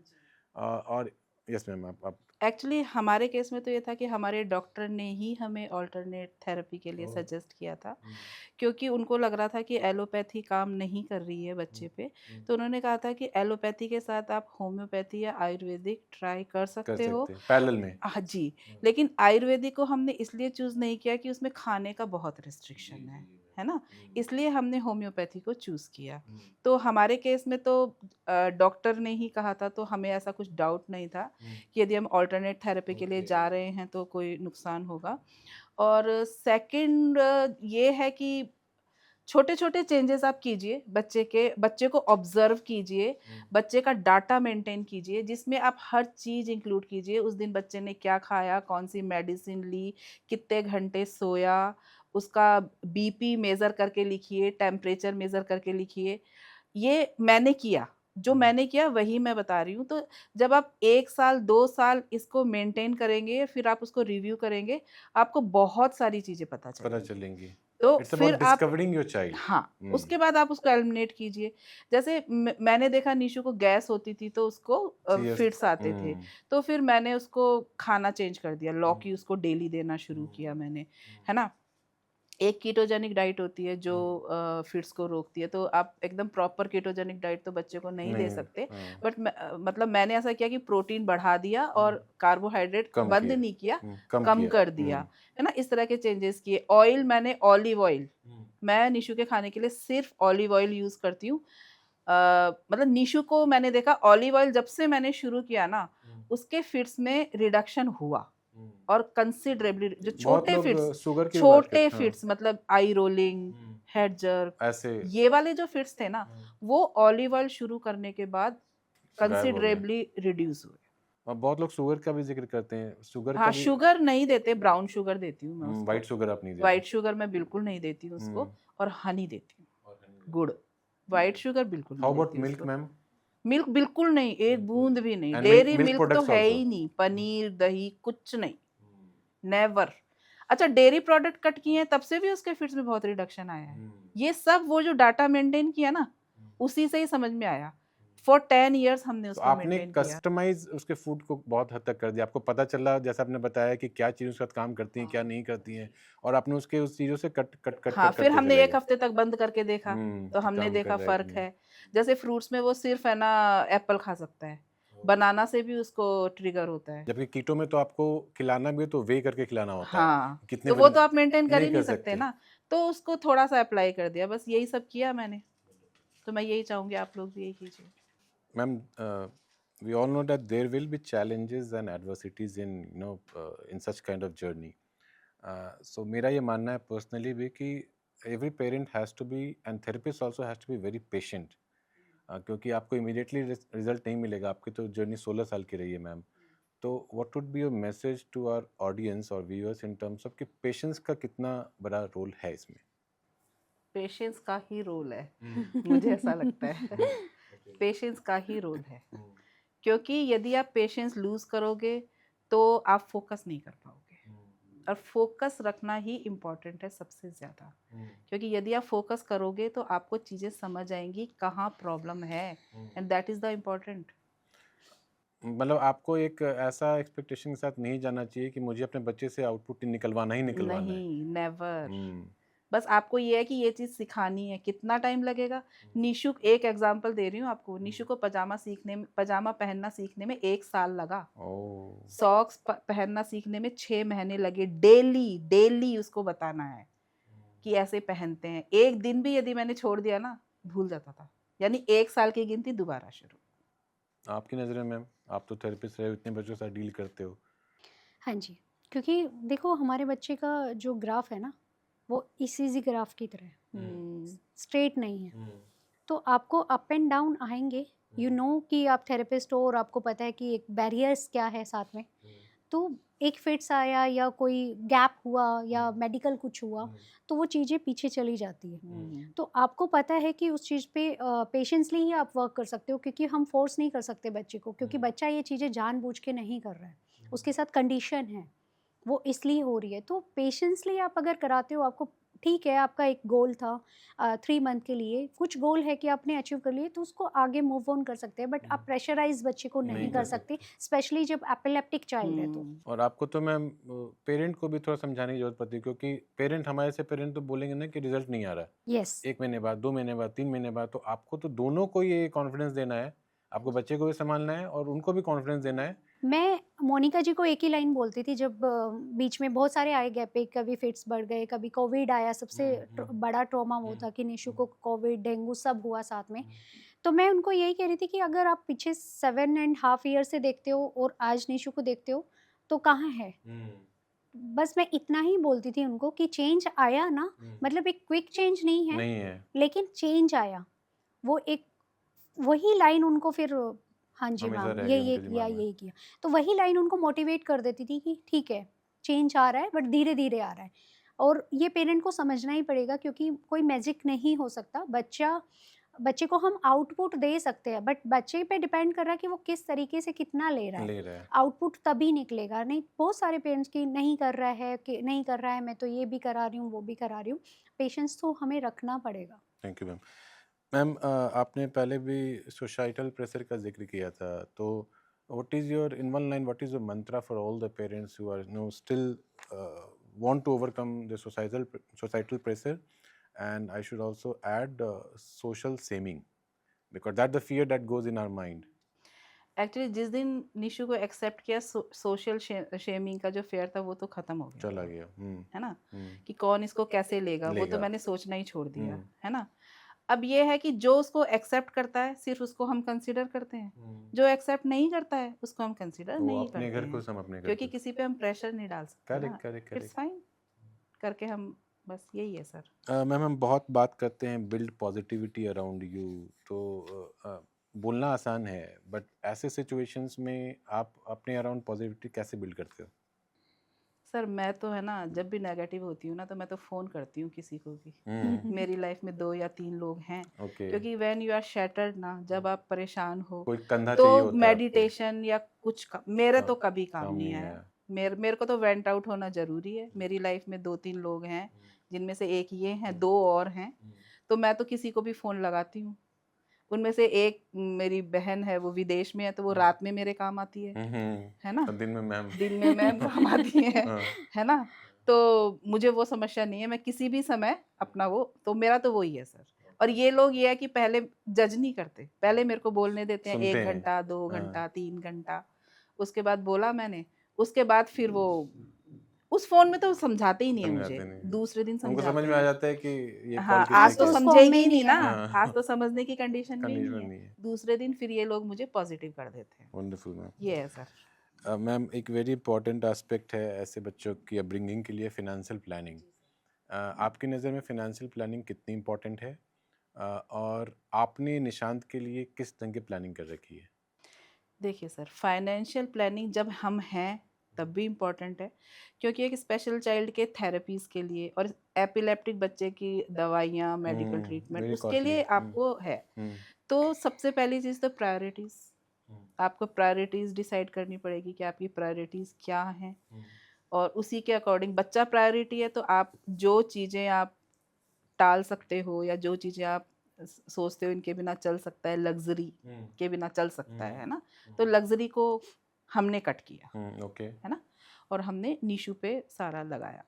S2: और यस मैम, आप
S1: एक्चुअली हमारे केस में तो ये था कि हमारे डॉक्टर ने ही हमें ऑल्टरनेट थेरेपी के लिए सजेस्ट किया था, क्योंकि उनको लग रहा था कि एलोपैथी काम नहीं कर रही है बच्चे पे। तो उन्होंने कहा था कि एलोपैथी के साथ आप होम्योपैथी या आयुर्वेदिक ट्राई कर
S2: कर
S1: सकते हो।
S2: सकते हैं पैरेलल में।
S1: हाँ जी, लेकिन आयुर्वेदिक को हमने इसलिए चूज़ नहीं किया कि उसमें खाने का बहुत रिस्ट्रिक्शन है ना? इसलिए हमने होम्योपैथी को चूज़ किया। तो हमारे केस में तो डॉक्टर ने ही कहा था, तो हमें ऐसा कुछ डाउट नहीं था कि यदि हम अल्टरनेट थेरेपी के लिए जा रहे हैं तो कोई नुकसान होगा। और सेकंड ये है कि छोटे-छोटे चेंजेस आप कीजिए, बच्चे को ऑब्ज़र्व कीजिए, बच्चे का डाटा मेंटेन कीजिए, जिसमें आप हर चीज़ इंक्लूड कीजिए। उस दिन बच्चे ने क्या खाया, कौन-सी मेडिसिन ली, कितने घंटे सोया, उसका बीपी मेज़र करके लिखिए, टेम्परेचर मेज़र करके लिखिए। ये मैंने किया, जो मैंने किया वही मैं बता रही हूँ। तो जब आप 1 साल, 2 साल इसको मेंटेन करेंगे, फिर आप उसको रिव्यू करेंगे, आपको बहुत सारी चीज़ें पता
S2: पता
S1: चलेंगी।
S2: चलेंगी।
S1: तो
S2: इट्स
S1: फिर
S2: अबाउट
S1: आप
S2: डिस्कवरिंग योर चाइल्ड।
S1: हाँ, उसके बाद आप उसको एलिमिनेट कीजिए। जैसे मैंने देखा निशु को गैस होती थी तो उसको
S2: सीरियस।
S1: फिट्स आते थे। तो फिर मैंने उसको खाना चेंज कर दिया, लौकी उसको डेली देना शुरू किया मैंने, है ना? एक कीटोजेनिक डाइट होती है जो फिट्स को रोकती है, तो आप एकदम प्रॉपर कीटोजेनिक डाइट तो बच्चे को नहीं दे
S2: नहीं,
S1: सकते।
S2: हाँ,
S1: बट मतलब मैंने ऐसा किया कि प्रोटीन बढ़ा दिया और कार्बोहाइड्रेट
S2: कम
S1: बंद
S2: किया।
S1: नहीं किया,
S2: कम
S1: कम
S2: किया।
S1: कर दिया, है ना? इस तरह के चेंजेस किए। ऑयल मैंने ऑलिव ऑयल, मैं निशु के खाने के लिए सिर्फ ऑलिव ऑयल यूज़ करती हूँ। मतलब निशु को मैंने देखा ऑलिव ऑयल जब से मैंने शुरू किया ना, उसके फिट्स में रिडक्शन हुआ और कंसिडरेबली जो
S2: बहुत
S1: छोटे
S2: लोग
S1: फिट्स,
S2: शुगर की भी बात करते हैं। हाँ,
S1: मतलब आई रोलिंग, हेड जर्क,
S2: ऐसे
S1: ये वाले जो फिट्स थे ना, वो ऑलिव ऑयल शुरू करने के बाद
S2: गायब हो गए।
S1: कंसिडरेबली रिड्यूस हुए।
S2: और बहुत लोग शुगर का भी ज़िक्र करते हैं। शुगर का
S1: हाँ,
S2: भी
S1: शुगर नहीं देते, ब्राउन शुगर देती हूँ मैं
S2: व्हाइट
S1: उसको।
S2: शुगर आप नहीं देते।
S1: व्हाइट शुगर मैं बिल्कुल नहीं देती हूँ
S2: हुँ।
S1: उसको, और हनी देती हूँ, गुड़। व्हाइट शुगर बिल्कुल नहीं
S2: हाउ अबाउट
S1: देती
S2: मिल्क
S1: उसको।
S2: मैम?
S1: मिल्क बिल्कुल नहीं, एक बूंद भी नहीं।
S2: And milk
S1: dairy
S2: milk
S1: milk तो
S2: प्रोडक्ट्स
S1: है
S2: आल्सो?
S1: ही नहीं, पनीर, दही कुछ नहीं, नेवर। अच्छा, डेयरी प्रोडक्ट कट किए हैं तब से भी उसके फिट्स में बहुत रिडक्शन आया है। ये सब वो जो डाटा मेंटेन किया ना, उसी से ही समझ में आया। फॉर 10 इयर्स हमने
S2: तो
S1: उसको
S2: आपने
S1: मेंटेन किया।
S2: कस्टमाइज़ उसके फूड को बहुत हद तक कर दिया। आपको पता चला, जैसा आपने बताया, कि क्या चीज़ें उसके साथ काम करती हैं, क्या नहीं करती हैं, और आपने उसके उस चीज़ों से कट कट कट
S1: हाँ,
S2: कट
S1: फिर
S2: करते
S1: हमने
S2: चले
S1: 1
S2: गए।
S1: हफ्ते तक बंद करके देखा, तो
S2: कि
S1: हमने
S2: काम कर
S1: देखा
S2: रहा है कि
S1: फ़र्क
S2: नहीं।
S1: है। जैसे फ्रूट्स में वो सिर्फ़ है ना एप्पल खा सकता है, बनाना से भी उसको ट्रिगर होता है।
S2: जबकि कीटो में तो आपको खिलाना भी है तो वेइ करके खिलाना होता है,
S1: हाँ,
S2: कितने
S1: तो वो
S2: बजे
S1: तो आप मेंटेन कर
S2: नहीं
S1: ही
S2: कर
S1: नहीं सकते
S2: सकते।
S1: ना, तो उसको थोड़ा-सा अप्लाई कर दिया, बस यही सब किया मैंने। तो मैं यही चाहूँगी आप लोग भी यही कीजिए।
S2: Ma'am, we all know that there will be challenges and adversities in in such kind of journey. So मेरा ये मानना है पर्सनली भी कि every parent has to be and therapist also has to be very patient. क्योंकि आपको इमीडिएटली रिजल्ट नहीं मिलेगा। आपकी तो जर्नी 16 साल की रही है मैम। तो what would be your message to our audience और व्यूअर्स इन टर्म्स ऑफ कि पेशेंस का कितना बड़ा रोल है इसमें?
S1: पेशेंस का ही रोल है, मुझे ऐसा लगता है। पेशेंस का ही रोल है, क्योंकि यदि आप पेशेंस लूज़ करोगे, तो आप फ़ोकस नहीं कर पाओगे। और फ़ोकस रखना ही इम्पोर्टेंट है सबसे ज़्यादा, क्योंकि यदि आप फ़ोकस करोगे तो आपको चीज़ें समझ आएँगी कहाँ प्रॉब्लम है, and that is the important.
S2: मतलब आपको एक ऐसा एक्सपेक्टेशन के साथ नहीं जाना चाहिए कि मुझे अपने बच्चे से आउटपुट निकलवाना ही निकलवाना है।
S1: नहीं, नेवर,
S2: हुँ।
S1: बस आपको ये है कि ये चीज़ सिखानी है। कितना टाइम लगेगा? निशु, एक एग्जांपल दे रही हूँ आपको, निशु को पजामा पहनना सीखने में 1 साल लगा।
S2: ओह
S1: सॉक्स पहनना सीखने में 6 महीने लगे। डेली उसको बताना है कि ऐसे पहनते हैं। एक दिन भी यदि मैंने छोड़ दिया ना, भूल जाता था। यानी 1 साल की गिनती दोबारा शुरू।
S2: आपकी नज़र में मैम, आप तो थेरेपिस्ट रहे हो, इतने बच्चों के साथ डील करते हो।
S3: हाँ जी, क्योंकि देखो हमारे बच्चे का जो ग्राफ है ना, वो ईसीजी ग्राफ की तरह है, स्ट्रेट नहीं है। तो आपको अप एंड डाउन आएंगे। यू नो कि आप थेरेपिस्ट हो और आपको पता है कि एक बैरियर्स क्या है साथ में। तो एक फिट्स आया या कोई गैप हुआ या मेडिकल कुछ हुआ, तो वो चीज़ें पीछे चली जाती है। तो आपको पता है कि उस चीज़ पे पेशेंसली ही आप वर्क कर सकते हो, क्योंकि हम फोर्स नहीं कर सकते बच्चे को, क्योंकि बच्चा ये चीज़ें जानबूझ के नहीं कर रहा है, उसके साथ कंडीशन है, वो इसलिए हो रही है। तो पेशेंसली आप अगर कराते हो, आपको ठीक है, आपका एक गोल था 3 मंथ के लिए, कुछ गोल है कि आपने अचीव कर लिए, तो उसको आगे मूव ऑन कर सकते हैं। बट आप प्रेशराइज बच्चे को नहीं कर सकते, स्पेशली जब एपिलेप्टिक चाइल्ड है तो।
S2: और आपको तो मैम पेरेंट को भी थोड़ा समझाने की जरूरत पड़ती है, क्योंकि पेरेंट, हमारे से पेरेंट तो बोलेंगे ना कि रिजल्ट नहीं आ रहा है
S3: यस,
S2: 1 महीने बाद, 2 महीने बाद, 3 महीने बाद, तो आपको तो दोनों को ये कॉन्फिडेंस देना है, आपको बच्चे को भी संभालना है और उनको भी कॉन्फिडेंस देना है।
S3: मैं मोनिका जी को एक ही लाइन बोलती थी जब बीच में बहुत सारे आए गैप पे, कभी फिट्स बढ़ गए, कभी कोविड आया, सबसे बड़ा ट्रॉमा वो था कि निशु को कोविड डेंगू सब हुआ साथ में। तो मैं उनको यही कह रही थी कि अगर आप पीछे 7.5 ईयर से देखते हो और आज निशु को देखते हो, तो कहाँ है। बस मैं इतना ही बोलती थी उनको कि चेंज आया ना, मतलब एक क्विक चेंज नहीं है,
S2: नहीं है,
S3: लेकिन चेंज आया। वो एक वही लाइन उनको फिर, हाँ जी
S2: हमेशा
S3: मैम,
S2: रहेगी
S3: ये
S2: उनके
S3: किया,
S2: दिमाग में।
S3: ये किया। तो वही लाइन उनको मोटिवेट कर देती थी कि ठीक है, चेंज आ रहा है बट धीरे-धीरे आ रहा है। और ये पेरेंट को समझना ही पड़ेगा, क्योंकि कोई मैजिक नहीं हो सकता। बच्चे को हम आउटपुट दे सकते हैं, बट बच्चे पे डिपेंड कर रहा है कि वो किस तरीके से कितना ले रहा है।
S2: ले रहा है।
S3: आउटपुट तभी निकलेगा। नहीं, बहुत सारे पेरेंट्स की नहीं कर रहा है, कि नहीं कर रहा है, मैं तो ये भी करा रही हूँ, वो भी करा रही हूँ। पेशेंस तो हमें रखना पड़ेगा।
S2: Thank you ma'am. मैम, आपने पहले भी सोसाइटल प्रेशर का जिक्र किया था, तो what is your, in one line, what is your mantra for all the parents who are no still want to overcome the societal pressure, and I should also add social shaming, because that's the fear that goes in our mind.
S1: Actually जिस दिन निशु को एक्सेप्ट किया, सोशल शेमिंग का जो फेयर था वो तो खत्म हो गया,
S2: चला गया।
S1: है ना, कि कौन इसको कैसे लेगा, वो तो
S2: लेगा।
S1: मैंने सोचना ही छोड़ दिया, है ना। अब ये है कि जो उसको एक्सेप्ट करता है सिर्फ उसको हम कंसीडर करते हैं, जो एक्सेप्ट नहीं करता है उसको हम कंसीडर
S2: वो
S1: नहीं
S2: अपने
S1: करते
S2: घर को
S1: हैं,
S2: हम अपने घर
S1: क्योंकि
S2: को।
S1: किसी पे हम प्रेशर नहीं डाल सकते ना।
S2: करेक्ट करेक्ट
S1: इट्स फाइन करके हम, बस यही है सर।
S2: करेक्ट। मैम, हम बहुत बात करते हैं बिल्ड पॉजिटिविटी अराउंड यू, तो बोलना आसान है, बट ऐसे सिचुएशंस में आप अपने अराउंड पॉजिटिविटी कैसे बिल्ड करते हो?
S1: सर मैं तो है ना, जब भी नेगेटिव होती हूँ ना, तो मैं तो फ़ोन करती हूँ किसी को भी। मेरी लाइफ में 2 या 3 लोग हैं,
S2: ओके।
S1: क्योंकि व्हेन यू आर शैटर्ड ना, जब आप परेशान हो,
S2: कोई कंधा चाहिए
S1: तो
S2: होता है आपको।
S1: मेडिटेशन या कुछ मेरे तो कभी काम
S2: काम
S1: नहीं
S2: नहीं
S1: आया।
S2: आया।
S1: मेरे को तो वेंट आउट होना ज़रूरी है। मेरी लाइफ में 2-3 लोग हैं, जिनमें से एक ये हैं, 2 और हैं, तो मैं तो किसी को भी फ़ोन लगाती हूँ। उनमें से एक मेरी बहन है, वो विदेश में है, तो वो रात में मेरे काम आती है ना?
S2: तो दिन में मैम।
S1: दिन में मैम काम आती हैं,
S2: हाँ।
S1: है ना? तो मुझे वो समस्या नहीं है, मैं किसी भी समय अपना वो, तो मेरा तो वही है सर। और ये लोग ये है कि पहले जज नहीं करते, पहले मेरे को बोलने देते हैं
S2: सुनते
S1: 1
S2: हैं।
S1: घंटा, 2
S2: हाँ।
S1: घंटा, 3 घंटा, उसके बाद बोला मैंने, उसके बाद फिर वो उस फ़ोन में तो समझाते ही नहीं है
S2: समझाते
S1: मुझे,
S2: नहीं।
S1: दूसरे दिन
S2: उनको
S1: समझाते
S2: समझ में आ
S1: हैं।
S2: जाता है कि ये
S1: हाँ,
S2: कॉल
S1: आज
S2: किसने
S1: तो
S3: उस
S2: किया।
S3: फॉर्म में
S1: समझेगी
S3: ही
S1: नहीं
S3: नहीं
S1: ना,
S3: आया।
S2: हाँ।
S1: आज तो समझने की कंडीशन में ही
S2: कंडीशन
S1: नहीं
S2: नहीं
S1: है।
S2: है।
S1: दूसरे दिन फिर ये लोग मुझे पॉज़िटिव कर देते हैं।
S2: Wonderful ma'am.
S1: ये है सर।
S2: मैम, एक वेरी इंपॉर्टेंट एस्पेक्ट है ऐसे बच्चों की अपब्रिंगिंग के लिए, फिनेंशियल प्लानिंग। आपकी नज़र में फिनेंशियल प्लानिंग कितनी इंपॉर्टेंट है, और आपने निशांत के लिए किस ढंग की प्लानिंग कर रखी है?
S1: देखिए सर, फाइनेंशियल प्लानिंग जब हम हैं तब भी इम्पॉर्टेंट है, क्योंकि एक स्पेशल चाइल्ड के थेरेपीज़ के लिए और एपिलेप्टिक बच्चे की दवाइयाँ, मेडिकल ट्रीटमेंट,
S2: वेरी
S1: उसके
S2: कॉस्टली।
S1: लिए आपको है। तो सबसे पहली चीज़ तो प्रायोरिटीज़, आपको प्रायोरिटीज़ डिसाइड करनी पड़ेगी कि आपकी प्रायोरिटीज़ क्या हैं, और उसी के अकॉर्डिंग, बच्चा प्रायोरिटी है तो आप जो चीज़ें आप टाल सकते हो या जो चीज़ें आप सोचते हो इनके बिना चल सकता है, लग्जरी के बिना चल सकता है ना, तो लग्जरी को हमने कट किया,
S2: ओके।
S1: है ना, और हमने निशु पे सारा लगाया।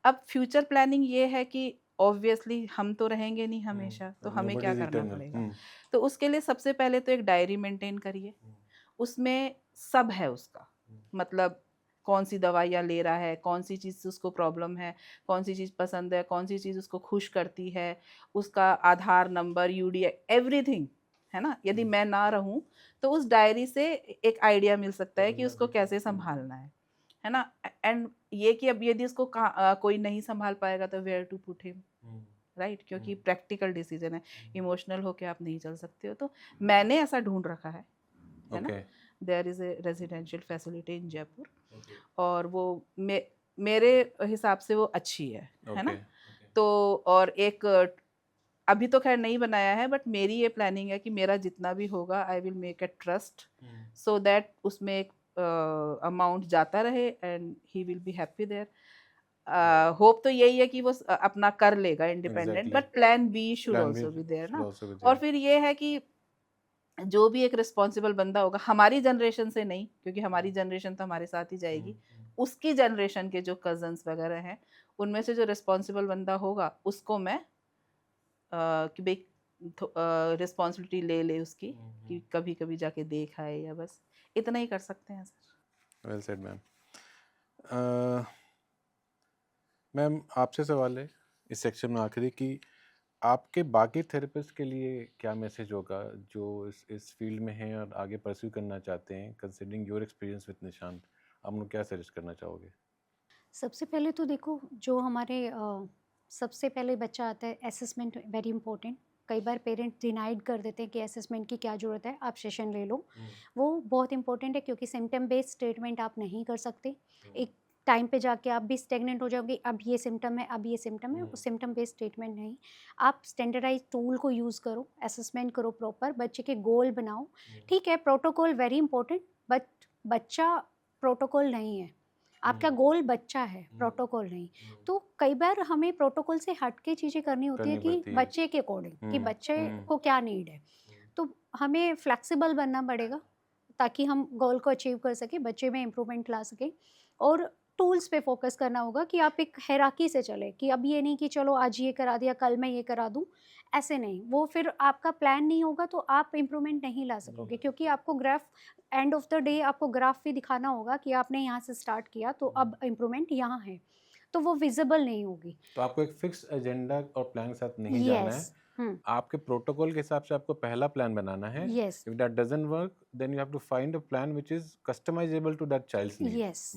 S1: अब फ्यूचर प्लानिंग ये है कि ऑब्वियसली हम तो रहेंगे नहीं हमेशा, तो हमें
S2: Nobody
S1: क्या
S2: is
S1: करना
S2: eternal.
S1: पड़ेगा? तो उसके लिए सबसे पहले तो एक डायरी मेंटेन करिए, उसमें सब है उसका, मतलब कौन सी दवाइयाँ ले रहा है, कौन सी चीज़ से उसको प्रॉब्लम है, कौन सी चीज़ पसंद है, कौन सी चीज़ उसको खुश करती है, उसका आधार नंबर, यूडीआई, एवरीथिंग, है ना? यदि मैं ना रहूँ तो उस डायरी से एक आइडिया मिल सकता है कि उसको कैसे संभालना है ना? एंड ये कि अब यदि उसको कोई नहीं संभाल पाएगा तो where to put him, right? क्योंकि प्रैक्टिकल डिसीजन है, इमोशनल होके आप नहीं चल सकते हो। तो मैंने ऐसा ढूंढ रखा है ना?
S2: Okay.
S1: There is a residential facility in Jaipur, और वो मेरे हिसाब से वो अच्छी है ना?
S2: Okay.
S1: तो और एक अभी तो खैर नहीं बनाया है, बट मेरी ये प्लानिंग है कि मेरा जितना भी होगा I will make a trust, so that उसमें एक अमाउंट जाता रहे and he will be happy there. Hope तो यही है कि वो अपना कर लेगा independent,
S2: Exactly.
S1: But plan B should
S2: Plan B
S1: also be there
S2: should
S1: ना।
S2: also be
S1: और
S2: there.
S1: फिर ये है कि जो भी एक रिस्पॉन्सिबल बंदा होगा, हमारी जनरेशन से नहीं, क्योंकि हमारी जनरेशन तो हमारे साथ ही जाएगी, उसकी जनरेशन के जो कजन्स वगैरह हैं, उनमें से जो रिस्पॉन्सिबल बंदा होगा उसको मैं कि भाई रिस्पॉन्सिबिलिटी ले ले उसकी, कि कभी कभी जाके देख आए, या बस इतना ही कर सकते हैं sir.
S2: Well said, ma'am. Ma'am आपसे सवाल है इस सेक्शन में आखिरी कि आपके बाकी थेरेपिस्ट के लिए क्या मैसेज होगा जो इस फील्ड में हैं और आगे परस्यू करना चाहते हैं, considering your experience with Nishant, आप लोग क्या सजेस्ट करना चाहोगे?
S3: सबसे पहले तो देखो, जो हमारे सबसे पहले बच्चा आता है, असेसमेंट वेरी इंपॉर्टेंट। कई बार पेरेंट डिनाइड कर देते हैं कि असेसमेंट की क्या ज़रूरत है, आप सेशन ले लो। वो बहुत इंपॉर्टेंट है, क्योंकि सिम्टम बेस्ड ट्रीटमेंट आप नहीं कर सकते। एक टाइम पे जाके आप भी स्टेगनेंट हो जाओगे, अब ये सिम्टम है, अब ये सिम्टम है, सिम्टम बेस्ड ट्रीटमेंट नहीं। आप स्टैंडर्डाइज टूल को यूज़ करो, असेसमेंट करो प्रॉपर, बच्चे के गोल बनाओ। ठीक है, प्रोटोकॉल वेरी इंपॉर्टेंट, बट बच्चा प्रोटोकॉल नहीं है। आपका गोल बच्चा है, प्रोटोकॉल नहीं। तो कई बार हमें प्रोटोकॉल से हट के चीज़ें करनी होती है
S2: करनी
S3: कि
S2: पड़ती है।
S3: बच्चे के अकॉर्डिंग, कि बच्चे को क्या नीड है। तो हमें फ्लेक्सिबल बनना पड़ेगा, ताकि हम गोल को अचीव कर सकें, बच्चे में इम्प्रूवमेंट ला सकें। और टूल्स पे फोकस करना होगा कि आप एक हायरार्की से चले, कि अब ये नहीं कि चलो आज ये करा दिया, कल मैं ये करा दूँ, ऐसे नहीं। वो फिर आपका प्लान नहीं होगा तो आप इम्प्रूवमेंट नहीं ला सकोगे, क्योंकि आपको graph, end of the day आपको ग्राफ भी दिखाना होगा कि आपने यहाँ से स्टार्ट किया तो अब इम्प्रूवमेंट यहाँ है, तो वो विजिबल नहीं होगी।
S2: तो आपको एक फिक्स एजेंडा और प्लान के साथ नहीं जाना है,
S3: यस। हम्म।
S2: आपके प्रोटोकॉल के हिसाब से आपको पहला प्लान बनाना है।
S3: Yes.
S2: If that doesn't work then you have to find a plan which is customisable to that child's need.
S3: Yes.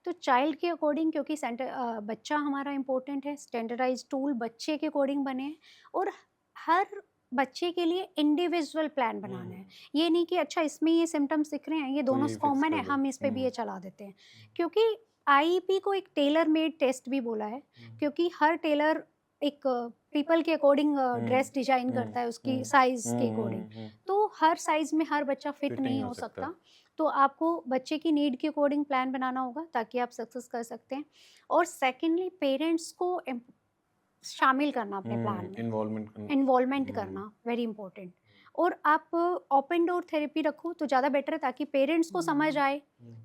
S3: तो चाइल्ड के अकॉर्डिंग, क्योंकि बच्चा हमारा इम्पोर्टेंट है, स्टैंडर्डाइज टूल बच्चे के अकॉर्डिंग बने हैं, और हर बच्चे के लिए इंडिविजुअल प्लान बनाना है। ये नहीं कि अच्छा इसमें ये सिम्टम्स दिख रहे हैं, ये दोनों
S2: यही fix
S3: कॉमन
S2: कर
S3: है,
S2: दो।
S3: हम इस पे भी ये चला देते हैं। क्योंकि आईईपी को एक टेलर मेड टेस्ट भी बोला है, क्योंकि हर टेलर एक पीपल के अकॉर्डिंग ड्रेस डिजाइन करता है, उसकी साइज के अकॉर्डिंग। तो हर साइज में हर बच्चा फिट नहीं हो सकता। तो आपको बच्चे की नीड के अकॉर्डिंग प्लान बनाना होगा, ताकि आप सक्सेस कर सकते हैं। और सेकेंडली, पेरेंट्स को शामिल करना अपने प्लान में, इन्वॉल्वमेंट करना वेरी इंपॉर्टेंट। और आप ओपन डोर थेरेपी रखो तो ज़्यादा बेटर है, ताकि पेरेंट्स को समझ आए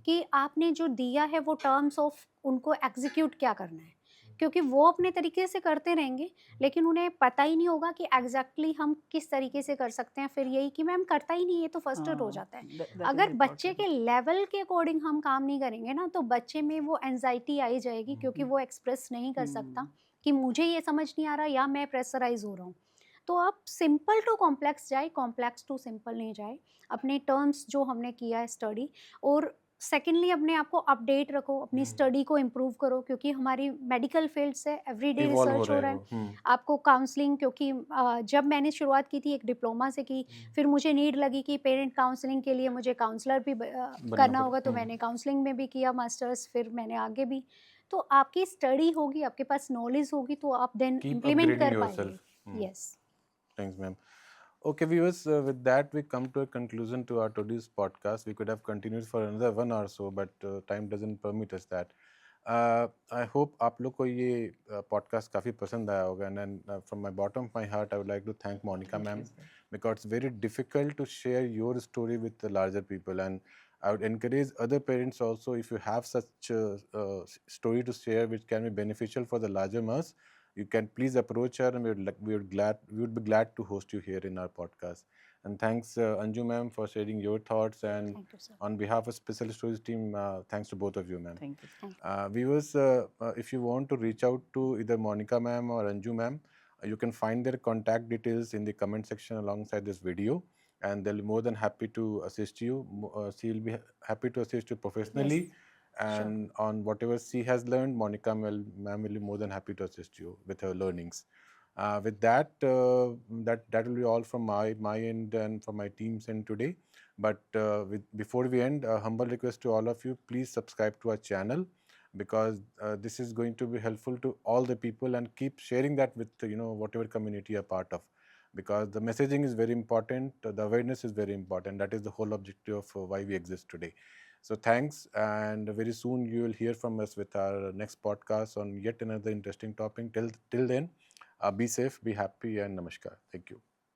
S3: कि आपने जो दिया है वो टर्म्स ऑफ उनको एग्जीक्यूट क्या करना है। क्योंकि वो अपने तरीके से करते रहेंगे, लेकिन उन्हें पता ही नहीं होगा कि एग्जैक्टली हम किस तरीके से कर सकते हैं। फिर यही कि मैम करता ही नहीं, ये तो फर्स्टेड हो जाता है। अगर बच्चे के लेवल के अकॉर्डिंग हम काम नहीं करेंगे ना, तो बच्चे में वो एंजाइटी आई जाएगी, क्योंकि वो एक्सप्रेस नहीं कर सकता कि मुझे ये समझ नहीं आ रहा, या मैं प्रेशराइज हो रहा हूँ। तो आप सिंपल टू कॉम्प्लेक्स जाए, कॉम्प्लेक्स टू सिंपल नहीं जाए। अपने टर्म्स जो हमने किया है स्टडी, और सेकेंडली अपने आप को अपडेट रखो, अपनी स्टडी को इम्प्रूव करो, क्योंकि हमारी मेडिकल फील्ड से एवरीडे रिसर्च हो रहा है। आपको काउंसलिंग, क्योंकि जब मैंने शुरुआत की थी एक डिप्लोमा से की, फिर मुझे नीड लगी कि पेरेंट काउंसलिंग के लिए मुझे काउंसलर भी करना होगा, तो मैंने काउंसलिंग में भी किया मास्टर्स, फिर मैंने आगे भी। तो आपकी स्टडी होगी, आपके पास नॉलेज होगी, तो आप देन इम्प्लीमेंट कर पाएंगे। Yes.
S2: Thanks, ma'am. Okay, viewers, with that we come to a conclusion to our today's podcast. We could have continued for another 1 hour or so, but time doesn't permit us that. I hope आप लोग को ये podcast काफ़ी पसंद आया होगा, and from my bottom of my heart I would like to thank Monica ma'am, because it's very difficult to share your story with the larger people, and I would encourage other parents also, if you have such story to share which can be beneficial for the larger mass, you can please approach her, and we would be glad to host you here in our podcast. And thanks, Anju ma'am, for sharing your thoughts. And
S3: Thank you, sir.
S2: on behalf of Special Stories team, thanks to both of you, ma'am.
S1: Thank you.
S3: Thank you.
S2: Viewers, if you want to reach out to either Monica ma'am or Anju ma'am, you can find their contact details in the comment section alongside this video, and they'll be more than happy to assist you. She will be happy to assist you professionally,
S3: Yes, sure.
S2: and on whatever she has learned, Monica ma'am will be more than happy to assist you with her learnings. With that, that will be all from my end and from my team's end today. But before we end, a humble request to all of you: please subscribe to our channel, because this is going to be helpful to all the people, and keep sharing that with whatever community you're part of, because the messaging is very important, the awareness is very important. That is the whole objective of why we exist today. So thanks, and very soon you will hear from us with our next podcast on yet another interesting topic. Till then, be safe, be happy, and namaskar. Thank you.